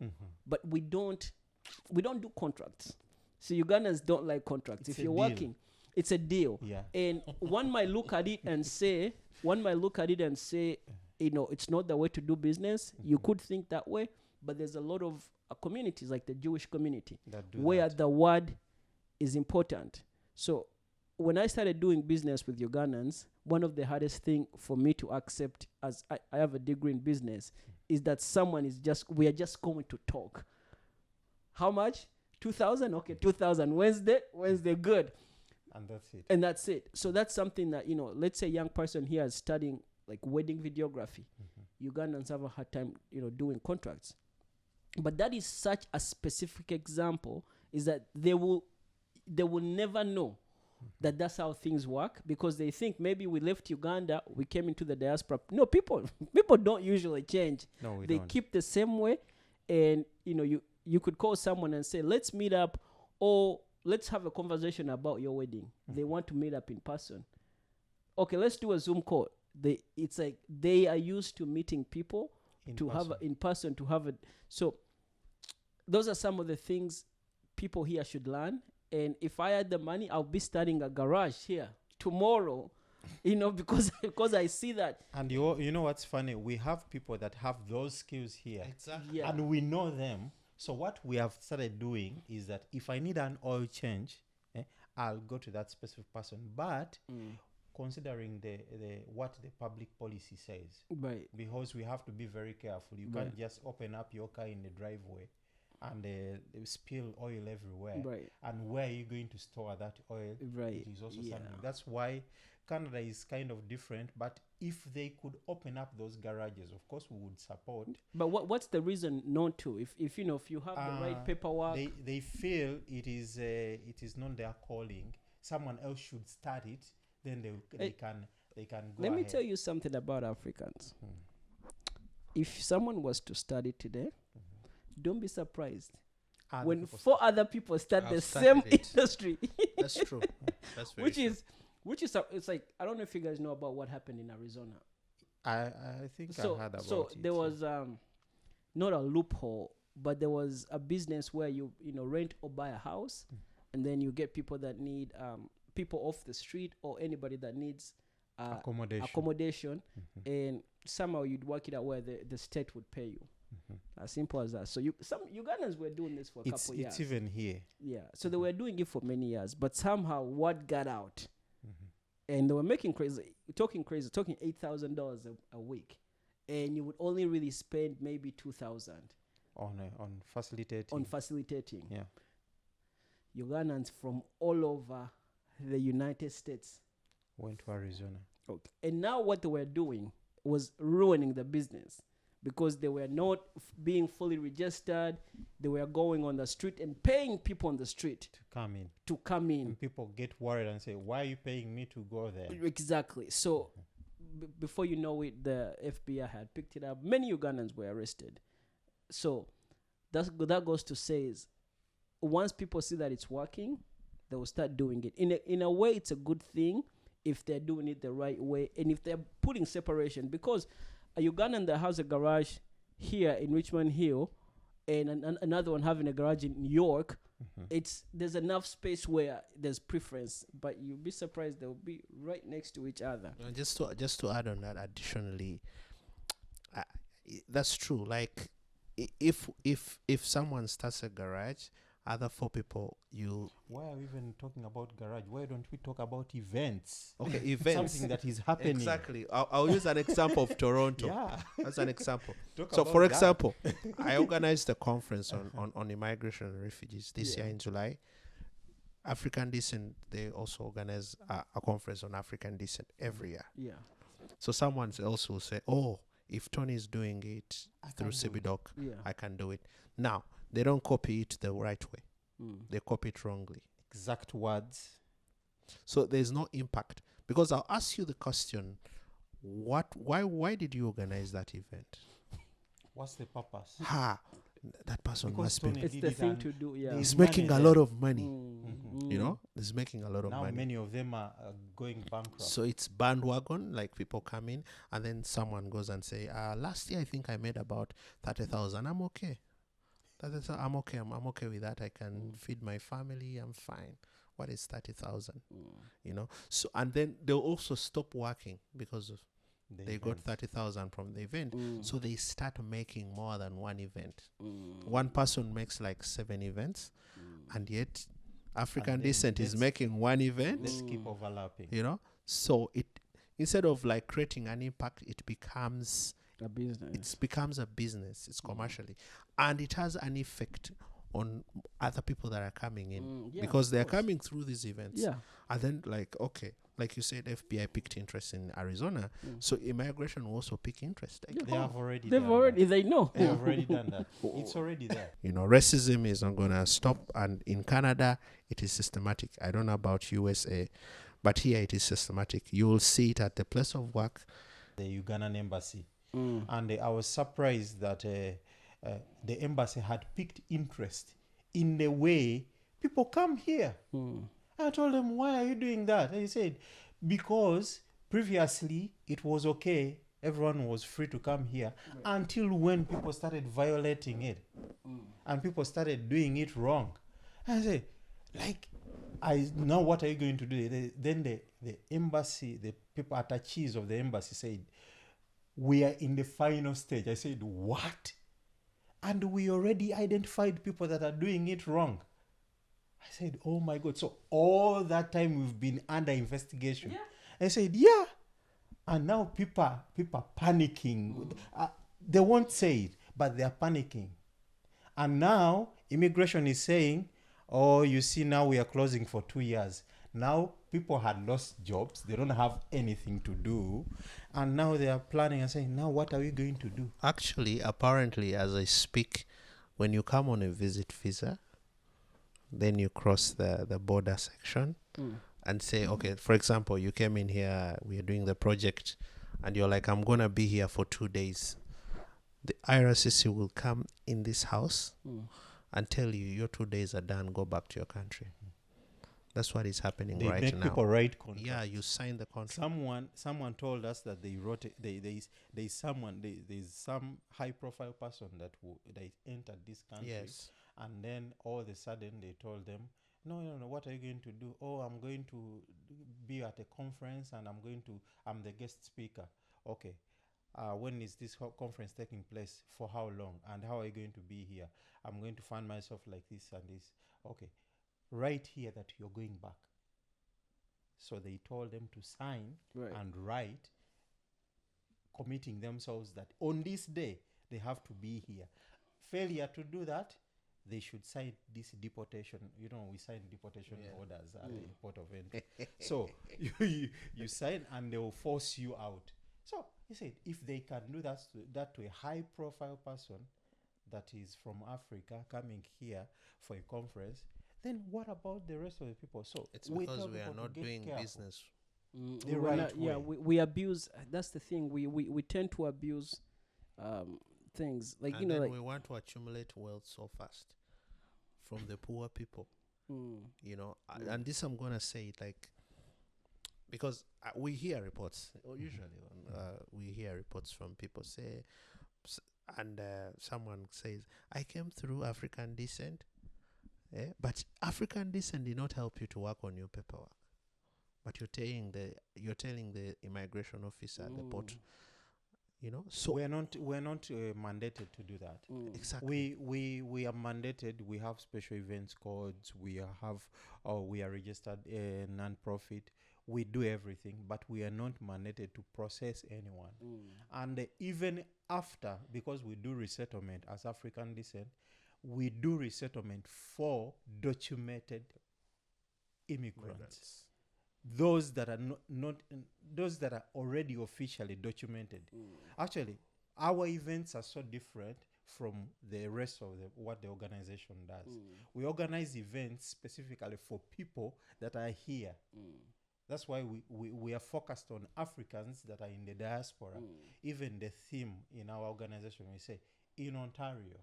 but we don't do contracts. So Ugandans don't like contracts. It's if a you're deal. working, it's a deal. Yeah. And one might look at it and say, it's not the way to do business. You could think that way, but there's a lot of communities like the Jewish community That do where that. the word is important. So when I started doing business with Ugandans, one of the hardest thing for me to accept, as I have a degree in business, is that we are just going to talk. How much? 2,000? Okay, 2,000. Wednesday, good. And that's it. And that's it. So that's something that, let's say a young person here is studying like wedding videography. Ugandans have a hard time, doing contracts. But that is such a specific example, is that they will never know that that's how things work, because they think maybe we left Uganda, we came into the diaspora. No, people don't usually change. No, we They don't. keep the same way. And you could call someone and say, let's meet up, or let's have a conversation about your wedding. They want to meet up in person. Okay, let's do a Zoom call. It's like they are used to meeting people in person to have it. So those are some of the things people here should learn. And if I had the money, I'll be starting a garage here tomorrow, because I see that. And you know what's funny? We have people that have those skills here. Exactly. Yeah. And we know them. So what we have started doing is that if I need an oil change, I'll go to that specific person. But considering the what the public policy says, Right. because we have to be very careful. You can't just open up your car in the driveway and spill oil everywhere. Right. And where are you going to store that oil? Right. It is also Yeah. something. That's why Canada is kind of different. But if they could open up those garages, of course we would support. But what's the reason not to? If you have the right paperwork. They feel it is not their calling. Someone else should start it. Then they can go Let me ahead. tell you something about Africans. If someone was to study today, don't be surprised Other when people four other people start I've the started same it. industry. That's true. That's very true. which is it's like, I don't know if you guys know about what happened in Arizona. I think I heard about it. There was not a loophole, but there was a business where you rent or buy a house, and then you get people that need people off the street or anybody that needs accommodation. and somehow you'd work it out where the state would pay you. As simple as that. So some Ugandans were doing this for a couple years. It's even here. Yeah. So they were doing it for many years, but somehow what got out, and they were talking $8,000 a week, and you would only really spend maybe 2,000 on facilitating. On facilitating. Yeah. Ugandans from all over the United States went to Arizona. Okay. And now what they were doing was ruining the business because they were not being fully registered. They were going on the street and paying people on the street to come in. And people get worried and say, why are you paying me to go there? Exactly. So before you know it, the FBI had picked it up. Many Ugandans were arrested. So that goes to say is once people see that it's working, they will start doing it. In a way, it's a good thing if they're doing it the right way and if they're putting separation. Because a Ugandan that has a garage here in Richmond Hill and another one having a garage in New York, there's enough space where there's preference, but you'll be surprised they'll be right next to each other. Just to add on that, additionally, that's true. Like if someone starts a garage, other 4 people, why are we even talking about garage? Why don't we talk about events? Okay, events. Something that is happening. Exactly. I'll use an example of Toronto. Yeah. As an example. So, for example, I organized a conference on immigration and refugees this year in July. African Descent, they also organize a conference on African Descent every year. Yeah. So someone else will say, oh, if Tony is doing it through Cibidoc, I can do it. Now, they don't copy it the right way. They copy it wrongly. Exact words. So there's no impact. Because I'll ask you the question, why did you organize that event? What's the purpose? That person because must be... It's the thing to do, yeah. He's making a lot of money. You know? He's making a lot of now money. Many of them are going bankrupt. So it's bandwagon, like people come in and then someone goes and say, last year I think I made about 30,000. I'm okay. I'm okay. I'm okay with that. I can feed my family. I'm fine. What is 30,000? You know. So and then they'll also stop working because of they got 30,000 from the event. So they start making more than one event. One person makes like 7 events, and yet African Descent is making one event. Let's keep overlapping. You know. So it instead of like creating an impact, it becomes a business. It becomes a business. It's commercially, and it has an effect on other people that are coming in because they're coming through these events. Yeah, and then like you said, FBI picked interest in Arizona, so immigration will also pick interest. They have already. They know. They have already done that. It's already there. You know, racism is not gonna stop, and in Canada, it is systematic. I don't know about USA, but here it is systematic. You will see it at the place of work, the Ugandan embassy. And I was surprised that the embassy had picked interest in the way people come here. I told them, why are you doing that? And he said, because previously it was okay. Everyone was free to come here until when people started violating it. And people started doing it wrong. And I said, now what are you going to do? Then the embassy, the people attaches of the embassy said, we are in the final stage. I said, what? And we already identified people that are doing it wrong. I said, oh my God. So all that time we've been under investigation. Yeah. I said, yeah. And now people panicking. They won't say it, but they're panicking. And now immigration is saying, oh, you see, now we are closing for 2 years. Now people had lost jobs. They don't have anything to do. And now they are planning and saying, now what are we going to do? Actually, apparently, as I speak, when you come on a visit visa, then you cross the border section and say, okay, for example, you came in here, we are doing the project, and you're like, I'm going to be here for 2 days. The IRCC will come in this house and tell you your 2 days are done, go back to your country. That's what is happening right now. They make people write contracts. Yeah, you sign the contract. Someone told us that they wrote it. There's some high-profile person that entered this country. Yes. And then all of a sudden they told them, No. What are you going to do? Oh, I'm going to be at a conference and I'm the guest speaker. Okay. When is this conference taking place? For how long? And how are you going to be here? I'm going to find myself like this and this. Okay. Write here that you're going back. So they told them to sign and write, committing themselves that on this day they have to be here. Failure to do that, they should sign this deportation. We sign deportation orders at the port of entry. So you sign and they will force you out. So he said, if they can do that to a high-profile person that is from Africa coming here for a conference, then what about the rest of the people? So it's because we are people to not get doing careful. business. The right way. we abuse. That's the thing. We tend to abuse things like And then like we want to accumulate wealth so fast from the poor people. And this I'm gonna say it like, because we hear reports usually we hear reports from people say, and someone says, I came through African descent, but African descent did not help you to work on your paperwork, but you're telling the immigration officer at the port, so we're not mandated to do that. exactly. We are mandated. We have special events codes. We are registered non-profit. We do everything, but we are not mandated to process anyone. And even after, because we do resettlement as African descent, we do resettlement for documented immigrants. Those that are those that are already officially documented. Actually, our events are so different from the rest of what the organization does. We organize events specifically for people that are here. That's why we are focused on Africans that are in the diaspora. Even the theme in our organization, we say, in Ontario,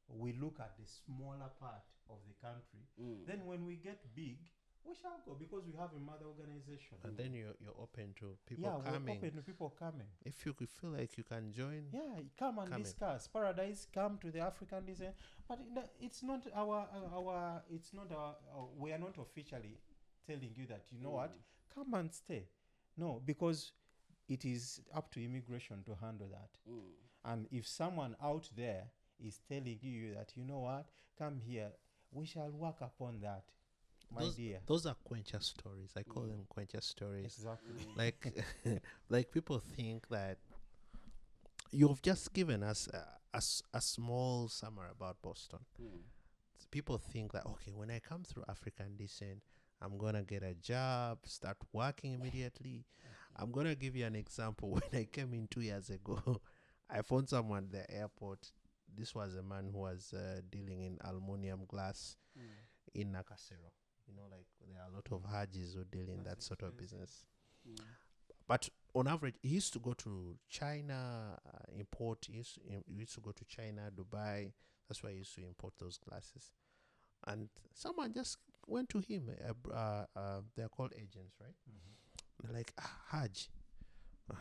we look at the smaller part of the country. Then when we get big, we shall go, because we have a mother organization. And then you're open to people coming. coming. We're open to people coming. If you could feel like you can join, come and discuss. Paradise, come to the African design. But it's not we are not officially telling you that, what, come and stay. No, because it is up to immigration to handle that. And if someone out there is telling you that, what, come here, we shall work upon that. Those are quencher stories. I call them quencher stories. Exactly. Like people think that you've just given us a small summary about Boston. People think that, okay, when I come through African descent, I'm gonna get a job, start working immediately. I'm gonna give you an example. When I came in 2 years ago, I found someone at the airport. This was a man who was dealing in aluminum glass in Nakasero. Like there are a lot of Hajis who deal in that sort of business. But on average, he used to go to China, import. He used to go to China, Dubai. That's why he used to import those glasses. And someone just went to him. They're called agents, right? They're like, Haj,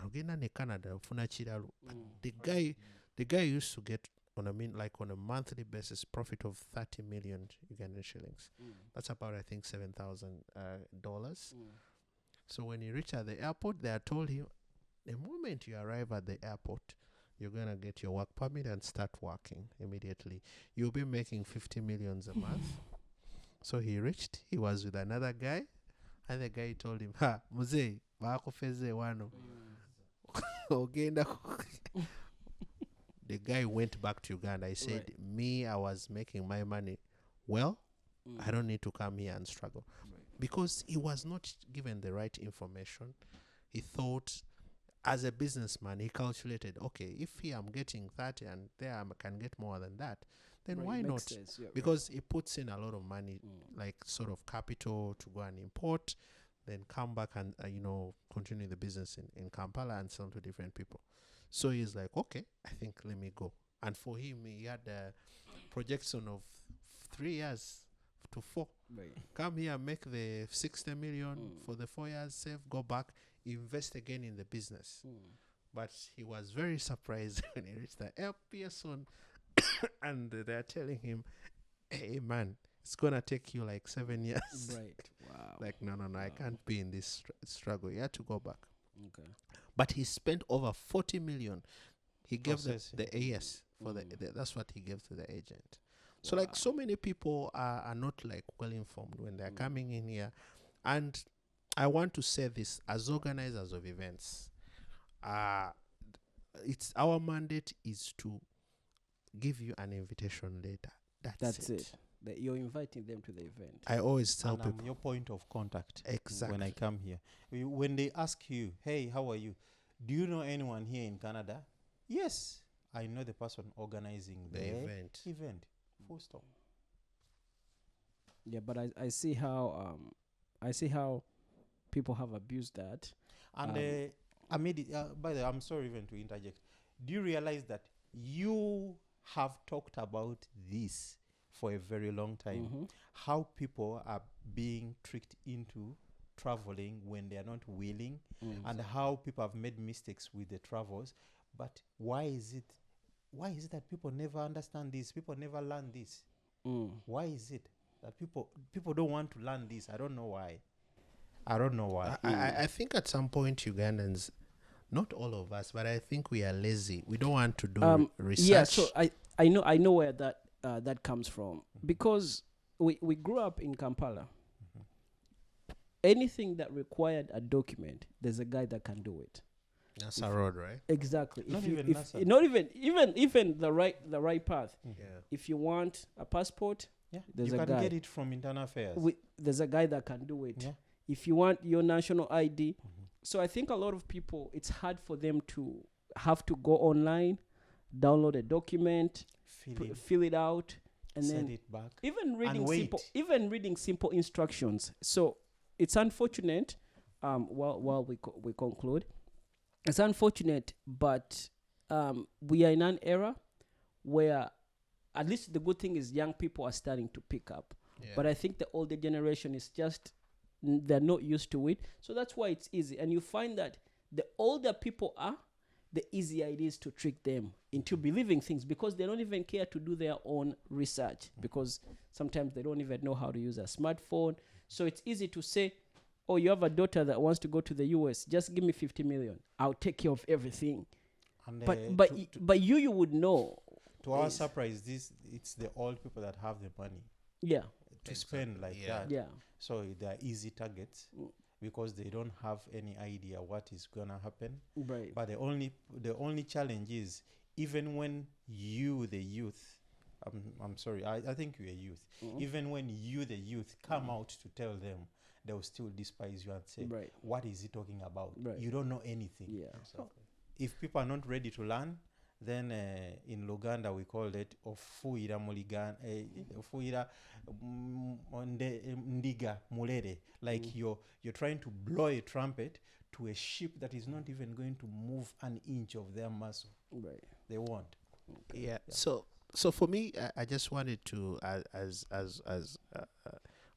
ugenda ne Canada ufuna chiralu. But the guy used to get on a monthly basis profit of 30 million Ugandan shillings. That's about, I think, $7,000. So when he reached at the airport, they are told him, the moment you arrive at the airport, you're gonna get your work permit and start working immediately. You'll be making 50 million a month. So he was with another guy, and the guy told him, muzee bakufeze wano ogenda. The guy went back to Uganda. He said, I was making my money well. I don't need to come here and struggle. Because he was not given the right information. He thought, as a businessman, he calculated, okay, if here I'm getting 30 and there I can get more than that, then why not? Sense, because he puts in a lot of money, like sort of capital to go and import, then come back and, continue the business in Kampala and sell to different people. So he's like, okay, I think let me go. And for him, he had a projection of 3 years to 4. Come here, make the 60 million for the 4 years, save, go back, invest again in the business. But he was very surprised when he reached the airport and they're telling him, hey man, it's gonna take you like 7 years. Right. Wow. Like, no, I Wow. can't be in this struggle. He had to go back. Okay. But he spent over 40 million. He gave Processing. the AS for Mm. that's what he gave to the agent. So like so many people are not like well informed when they're coming in here. And I want to say this as organizers of events, it's our mandate is to give you an invitation letter. That's it. That you're inviting them to the event. I always tell And people I'm your point of contact exactly. when I come here. When they ask you, hey, how are you? Do you know anyone here in Canada? Yes, I know the person organizing The event. event. Full stop. Yeah, but I see how people have abused that. And I made it. By the way, I'm sorry even to interject. Do you realize that you have talked about this for a very long time? Mhm. How people are being tricked into traveling when they are not willing, and how people have made mistakes with the travels. But why is it that people never understand this? People never learn this. Why is it that people don't want to learn this? I don't know why. I think at some point Ugandans, not all of us, but I think we are lazy. We don't want to do research. Yeah, so I know where that comes from, because we grew up in Kampala. Anything that required a document, there's a guy that can do it. That's a road, right? Exactly. Not If you, even if NASA. not even the right path. Yeah. If you want a passport, Yeah, there's you a can guy. get it from internal affairs. There's a guy that can do it. Yeah. If you want your national ID, so I think a lot of people, it's hard for them to have to go online, download a document, fill it out, and send then it back. even wait. reading simple instructions. So it's unfortunate. While we conclude, it's unfortunate, but we are in an era where, at least the good thing is, young people are starting to pick up. Yeah. But I think the older generation is just they're not used to it. So that's why it's easy. And you find that the older people are, the easier it is to trick them into believing things, because they don't even care to do their own research, because sometimes they don't even know how to use a smartphone. So it's easy to say, oh, you have a daughter that wants to go to the US, just give me 50 million. I'll take care of everything. And But you would know. to our surprise, it's the old people that have the money Yeah. to spend like that. Yeah. So they are easy targets because they don't have any idea what is gonna happen. Right. But the only challenge is, even when you, the youth, I'm sorry, I think you're a youth. Even when you, the youth, come out to tell them, they will still despise you and say, Right. what is he talking about? Right. You don't know anything. Yeah. So if people are not ready to learn, then in Luganda we call it ofuira muligan, ofuira ndiga mulere. Like you're trying to blow a trumpet to a ship that is not even going to move an inch of their muscle. Right. They won't. Yeah. So for me, I just wanted to,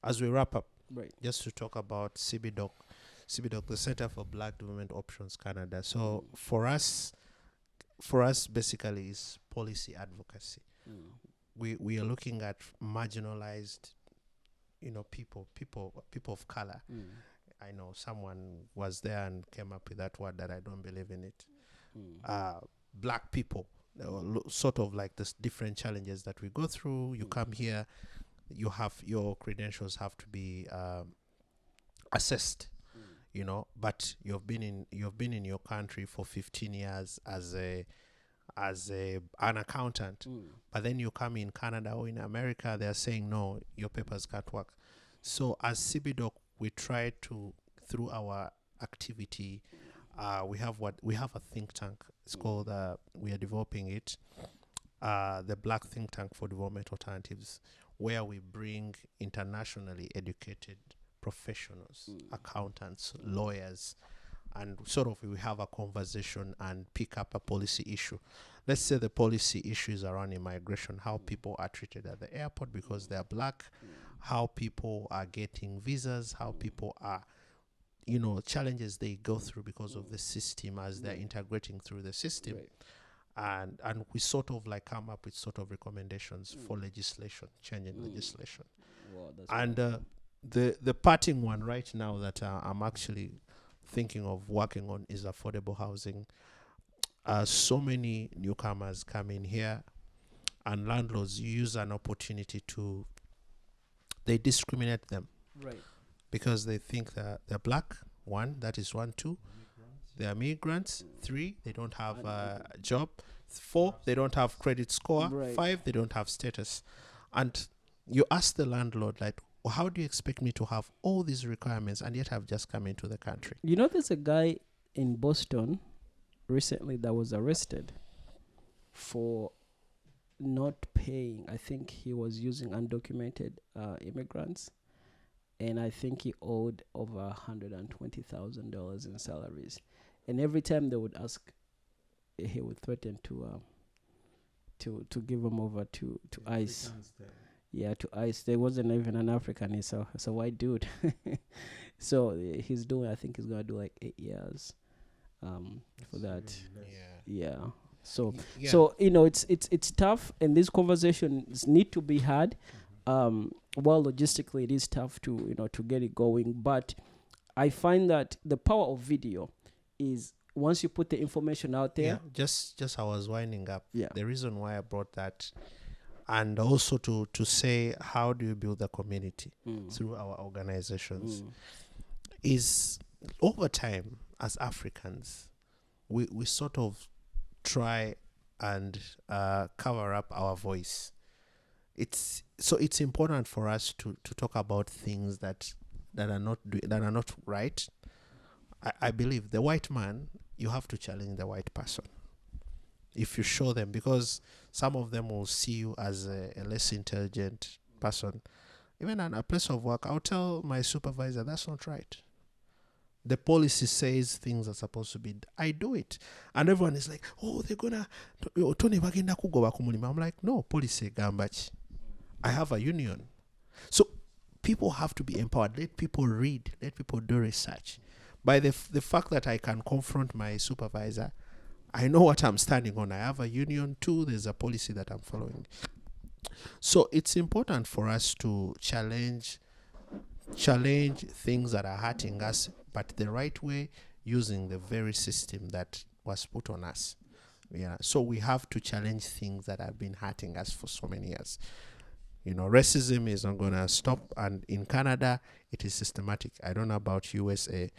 as we wrap up, Right. just to talk about CBDOC, the Center for Black Development Options Canada. So for us basically is policy advocacy. We are looking at marginalized, people of color. I know someone was there and came up with that word that I don't believe in it. Black people, sort of like this different challenges that we go through. You come here, you have your credentials have to be assessed, but you've been in your country for 15 years as an accountant, but then you come in Canada or in America, they're saying no, your papers can't work. So as CBDOC, we try to, through our activity, we have a think tank. It's called we are developing it, the Black Think Tank for Development Alternatives, where we bring internationally educated professionals, accountants, lawyers, and sort of we have a conversation and pick up a policy issue. Let's say the policy issue is around immigration, how people are treated at the airport because they are black, how people are getting visas, how people are, challenges they go through because of the system as they're integrating through the system. Right. And we sort of like come up with sort of recommendations for legislation, changing legislation. Wow, that's And powerful. the parting one right now that I'm actually thinking of working on is affordable housing. So many newcomers come in here, and landlords use an opportunity to they discriminate them Right. because they think that they're black. One, that is one. Two, they are migrants. Three, they don't have a job. Four, they don't have credit score. Right. Five, they don't have status. And you ask the landlord, like, "Well, how do you expect me to have all these requirements and yet I've just come into the country?" You know, there's a guy in Boston recently that was arrested for not paying. I think he was using undocumented immigrants, and I think he owed over $120,000 in salaries. And every time they would ask, he would threaten to give him over to ICE. Yeah, to ICE. There wasn't even an African. He's a white dude. So he's doing. I think he's gonna do like 8 years, for that. Yeah. So Yeah. so it's tough, and these conversations need to be had. Well, logistically, it is tough to get it going, but I find that the power of video is once you put the information out there. Yeah, just I was winding up. Yeah. The reason why I brought that, and also to say how do you build a community through our organizations, is over time as Africans, we sort of try and cover up our voice. It's important for us to talk about things that are not right. I believe the white man, you have to challenge the white person if you show them, because some of them will see you as a less intelligent person. Even at a place of work, I'll tell my supervisor, that's not right. The policy says things are supposed to be. I do it. And everyone is like, oh, they're gonna Tony bagenda kugoba ku mulimu. I'm like, no, policy gambachi. I have a union. So people have to be empowered. Let people read. Let people do research. By the fact that I can confront my supervisor, I know what I'm standing on. I have a union. Two, there's a policy that I'm following. So it's important for us to challenge things that are hurting us, but the right way, using the very system that was put on us. Yeah. So we have to challenge things that have been hurting us for so many years. Racism is not going to stop. And in Canada, it is systematic. I don't know about USA,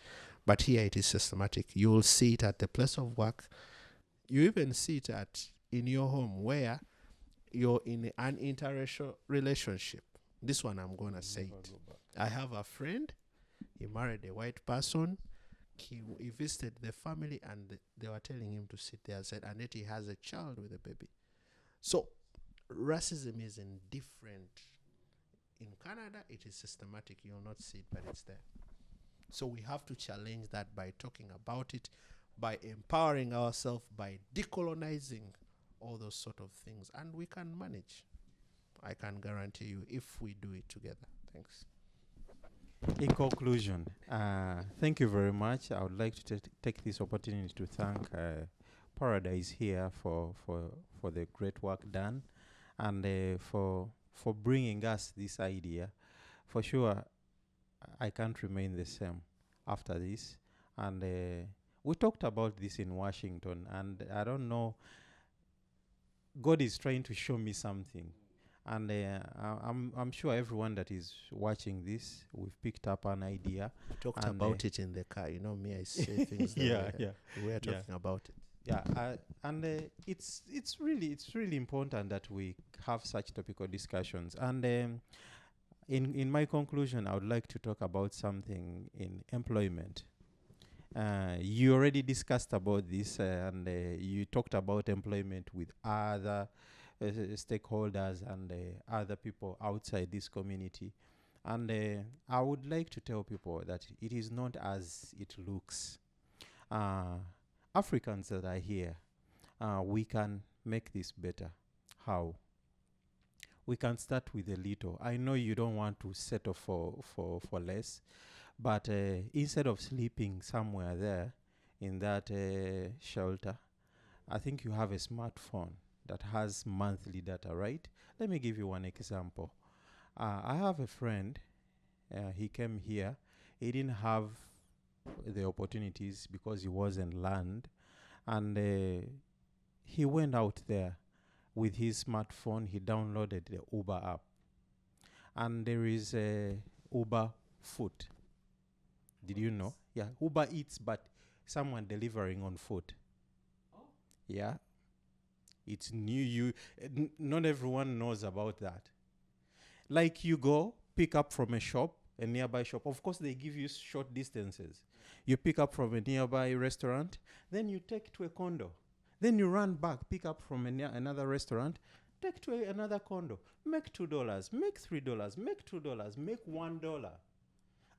but here it is systematic. You will see it at the place of work. You even see it in your home where you're in an interracial relationship. This one, I'm going to say it. I have a friend. He married a white person. He visited the family, and they were telling him to sit there. And yet he has a child with a baby. So racism is indifferent. In Canada, it is systematic. You'll not see it, but it's there. So we have to challenge that by talking about it, by empowering ourselves, by decolonizing all those sort of things. And we can manage. I can guarantee you, if we do it together. Thanks. In conclusion, thank you very much. I would like to take this opportunity to thank Paradise here for the great work done, and for bringing us this idea. For sure, I can't remain the same after this. And we talked about this in Washington, and I don't know, God is trying to show me something. And I'm sure everyone that is watching this, we've picked up an idea. We talked about it in the car. Me, I say things that we're talking about it. Yeah, and it's really important that we have such topical discussions. And in my conclusion, I would like to talk about something in employment. You already discussed about this, and you talked about employment with other stakeholders and other people outside this community. And I would like to tell people that it is not as it looks. Africans that are here, we can make this better. How? We can start with a little. I know you don't want to settle for less, but instead of sleeping somewhere there in that shelter, I think you have a smartphone that has monthly data, right? Let me give you one example. I have a friend. He came here. He didn't have the opportunities because he wasn't land, and he went out there with his smartphone. He downloaded the Uber app, and there is a Uber food. Did you know? Yeah, Uber Eats, but someone delivering on foot. Yeah, it's new. Not everyone knows about that. Like you go pick up from a shop, a nearby shop. Of course, they give you short distances. You pick up from a nearby restaurant, then you take to a condo. Then you run back, pick up from another restaurant, take to another condo. Make $2, make $3, make $2, make $1.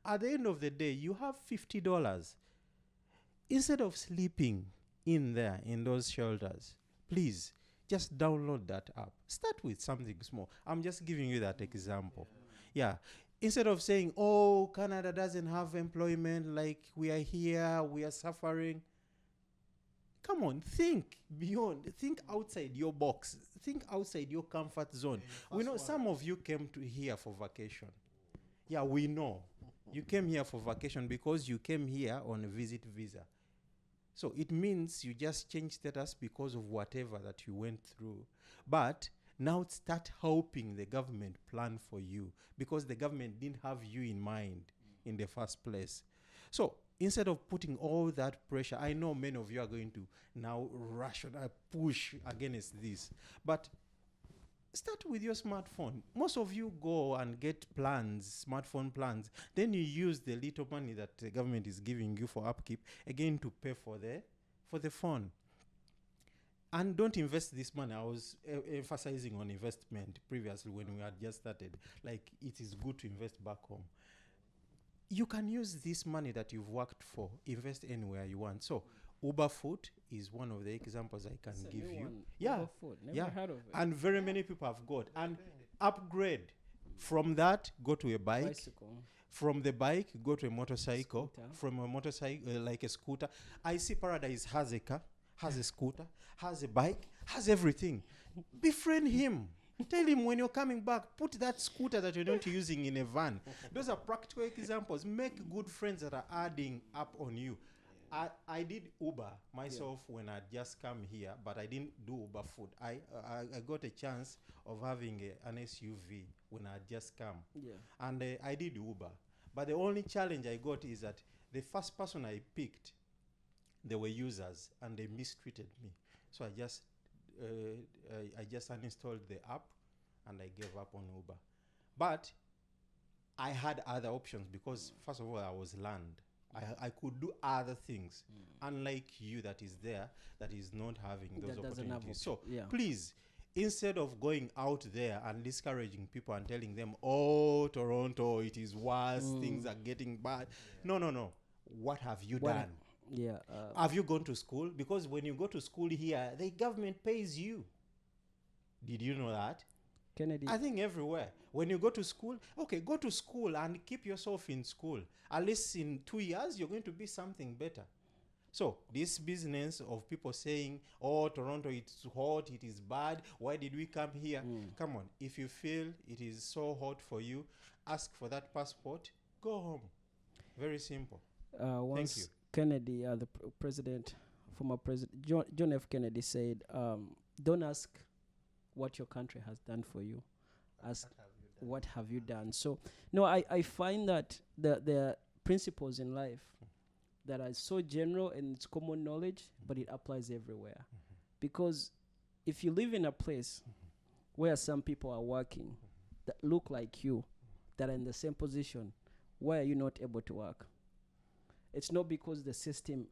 At the end of the day, you have $50. Instead of sleeping in there in those shelters, please just download that app. Start with something small. I'm just giving you that example. Yeah. Instead of saying, oh, Canada doesn't have employment, like we are here, we are suffering. Come on, think beyond, think outside your box, think outside your comfort zone. We know some of you came to here for vacation. Yeah, we know. You came here for vacation because you came here on a visit visa. So it means you just change status because of whatever that you went through. But now start helping the government plan for you, because the government didn't have you in mind in the first place. So instead of putting all that pressure, I know many of you are going to now push against this. But start with your smartphone. Most of you go and get plans, smartphone plans. Then you use the little money that the government is giving you for upkeep again to pay for the phone. And don't invest this money. I was emphasizing on investment previously when we had just started. Like, it is good to invest back home. You can use this money that you've worked for, invest anywhere you want. So Uber Food is one of the examples I can give you. Yeah, Uber Food. Never heard of it. And very many people have got. And upgrade. From that, go to a bike. Bicycle. From the bike, go to a motorcycle. Scooter. From a motorcycle, like a scooter. I see Paradise has a car, has a scooter, has a bike, has everything. Befriend him. Tell him when you're coming back, put that scooter that you're not using in a van. Those are practical examples. Make good friends that are adding up on you. I did Uber myself when I just come here, but I didn't do Uber Food. I got a chance of having an SUV when I just come. Yeah. And I did Uber. But the only challenge I got is that the first person I picked, they were users and they mistreated me. So I just uninstalled the app and I gave up on Uber. But I had other options because, first of all, I was land. I could do other things, unlike you that is there, that is not having those opportunities. So please, instead of going out there and discouraging people and telling them, oh, Toronto, it is worse, things are getting bad. No. What have you done? Yeah. Have you gone to school? Because when you go to school here, the government pays you. Did you know that? Kennedy. I think everywhere. When you go to school, okay, go to school and keep yourself in school. At least in 2 years, you're going to be something better. So this business of people saying, oh, Toronto, it's hot, it is bad, why did we come here? Come on, if you feel it is so hot for you, ask for that passport, go home. Very simple. Once Thank you. Kennedy, the president, former president, John F. Kennedy said, don't ask what your country has done for you. Ask what have you done. So, no, I find that the principles in life that are so general and it's common knowledge, but it applies everywhere. Because if you live in a place where some people are working that look like you, that are in the same position, why are you not able to work? It's not because the system,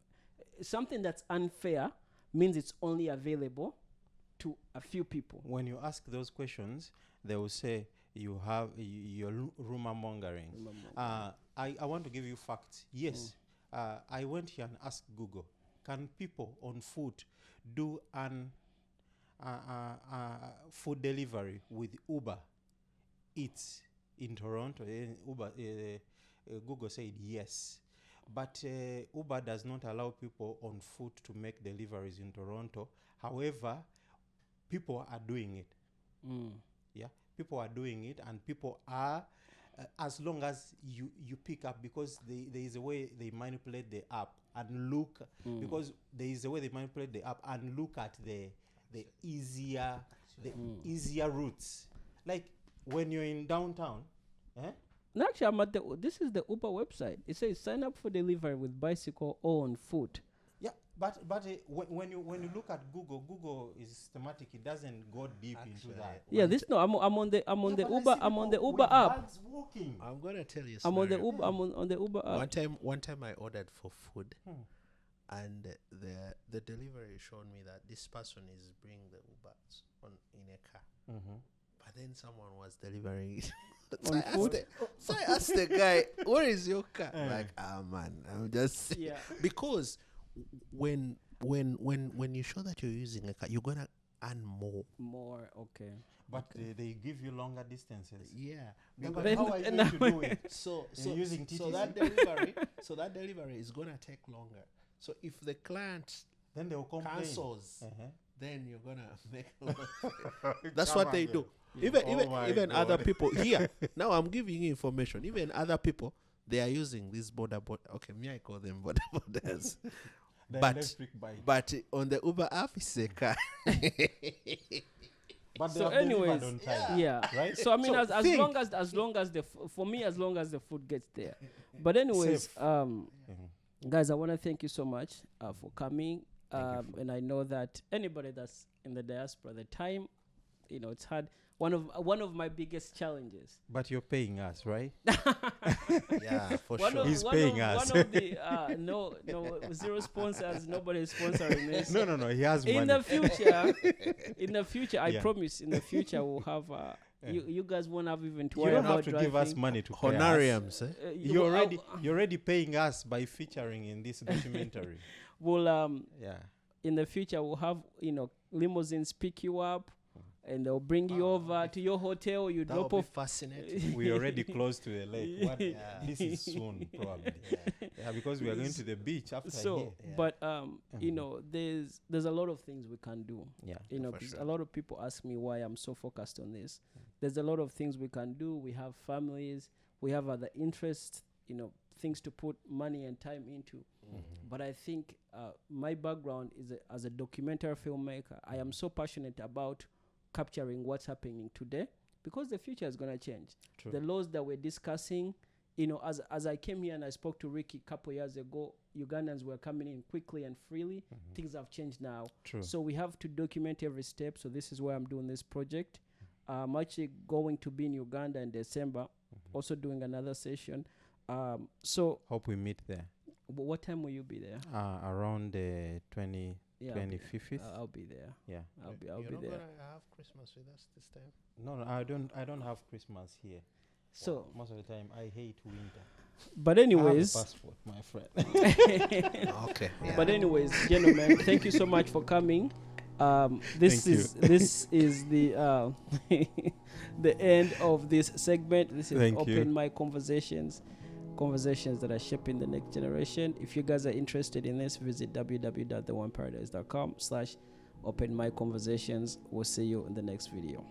something that's unfair means it's only available to a few people. When you ask those questions, they will say you have you're rumor mongering. I want to give you facts. Yes, I went here and asked Google, can people on foot do an food delivery with Uber Eats in Toronto? Google said yes. But Uber does not allow people on foot to make deliveries in Toronto. However, people are doing it. Yeah, people are doing it, and people are, as long as you pick up, because there is a way they manipulate the app and look, because there is a way they manipulate the app and look at the easier routes. Like when you're in downtown, No, actually, I'm at this is the Uber website. It says sign up for delivery with bicycle or on foot. yeah, but when you look at Google is systematic. It doesn't go deep into that. Yeah, this no. I'm on the Uber. I'm on the Uber app. Walking. I'm gonna tell you. I'm on the Uber. I'm on the Uber app. One time I ordered for food, and the delivery showed me that this person is bringing the Uber in a car. But then someone was delivering it. So I asked the guy, "Where is your car?" Like, man, I'm just because when you show that you're using a car, you're gonna earn more. Okay. But they give you longer distances. Yeah. But how are you going to do it? So using so that delivery is gonna take longer. So if the client then they will complain. cancels, then you're gonna make a lot. That's what they do. Yeah. Even other people here. Now I'm giving you information. Even other people, they are using these border. Okay, me I call them borders. But on the Uber app, it's a car. But So anyways, on time, right? So I mean, as long as for me, as long as the food gets there. But anyways, guys, I want to thank you so much for coming. And I know that anybody that's in the diaspora, the time, it's hard. One of my biggest challenges. But you're paying us, right? Yeah, for sure. He's paying us. One of the no zero sponsors. Nobody is sponsoring this. No. He has money. In the future, I promise. In the future, we'll have. You guys won't have even to You worry don't about have to driving. give us money to pay Honorariums. us. You're already paying us by featuring in this documentary. We'll in the future we'll have limousines pick you up. And they'll bring you over to your hotel. You drop off. Fascinating. We're already close to the lake. This is soon, probably. Because we are going to the beach after here. But there's a lot of things we can do. Because a lot of people ask me why I'm so focused on this. There's a lot of things we can do. We have families. We have other interests. Things to put money and time into. But I think my background is as a documentary filmmaker. I am so passionate about capturing what's happening today, because the future is going to change. True. The laws that we're discussing, as I came here and I spoke to Ricky a couple years ago, Ugandans were coming in quickly and freely. Things have changed now. True. So we have to document every step. So this is why I'm doing this project. I'm actually going to be in Uganda in December, also doing another session. So hope we meet there. What time will you be there? Around the 25th. I'll be there. Yeah. I'll be You're there. not gonna have Christmas with us this time? No, I don't have Christmas here. So most of the time I hate winter. But anyways, I have a passport, my friend. Okay. Yeah. But anyways, gentlemen, thank you so much for coming. This is the the end of this segment. This is Open Mic Conversations that are shaping the next generation. If you guys are interested in this, visit www.oneparadise.com/open mic conversations. We'll see you in the next video.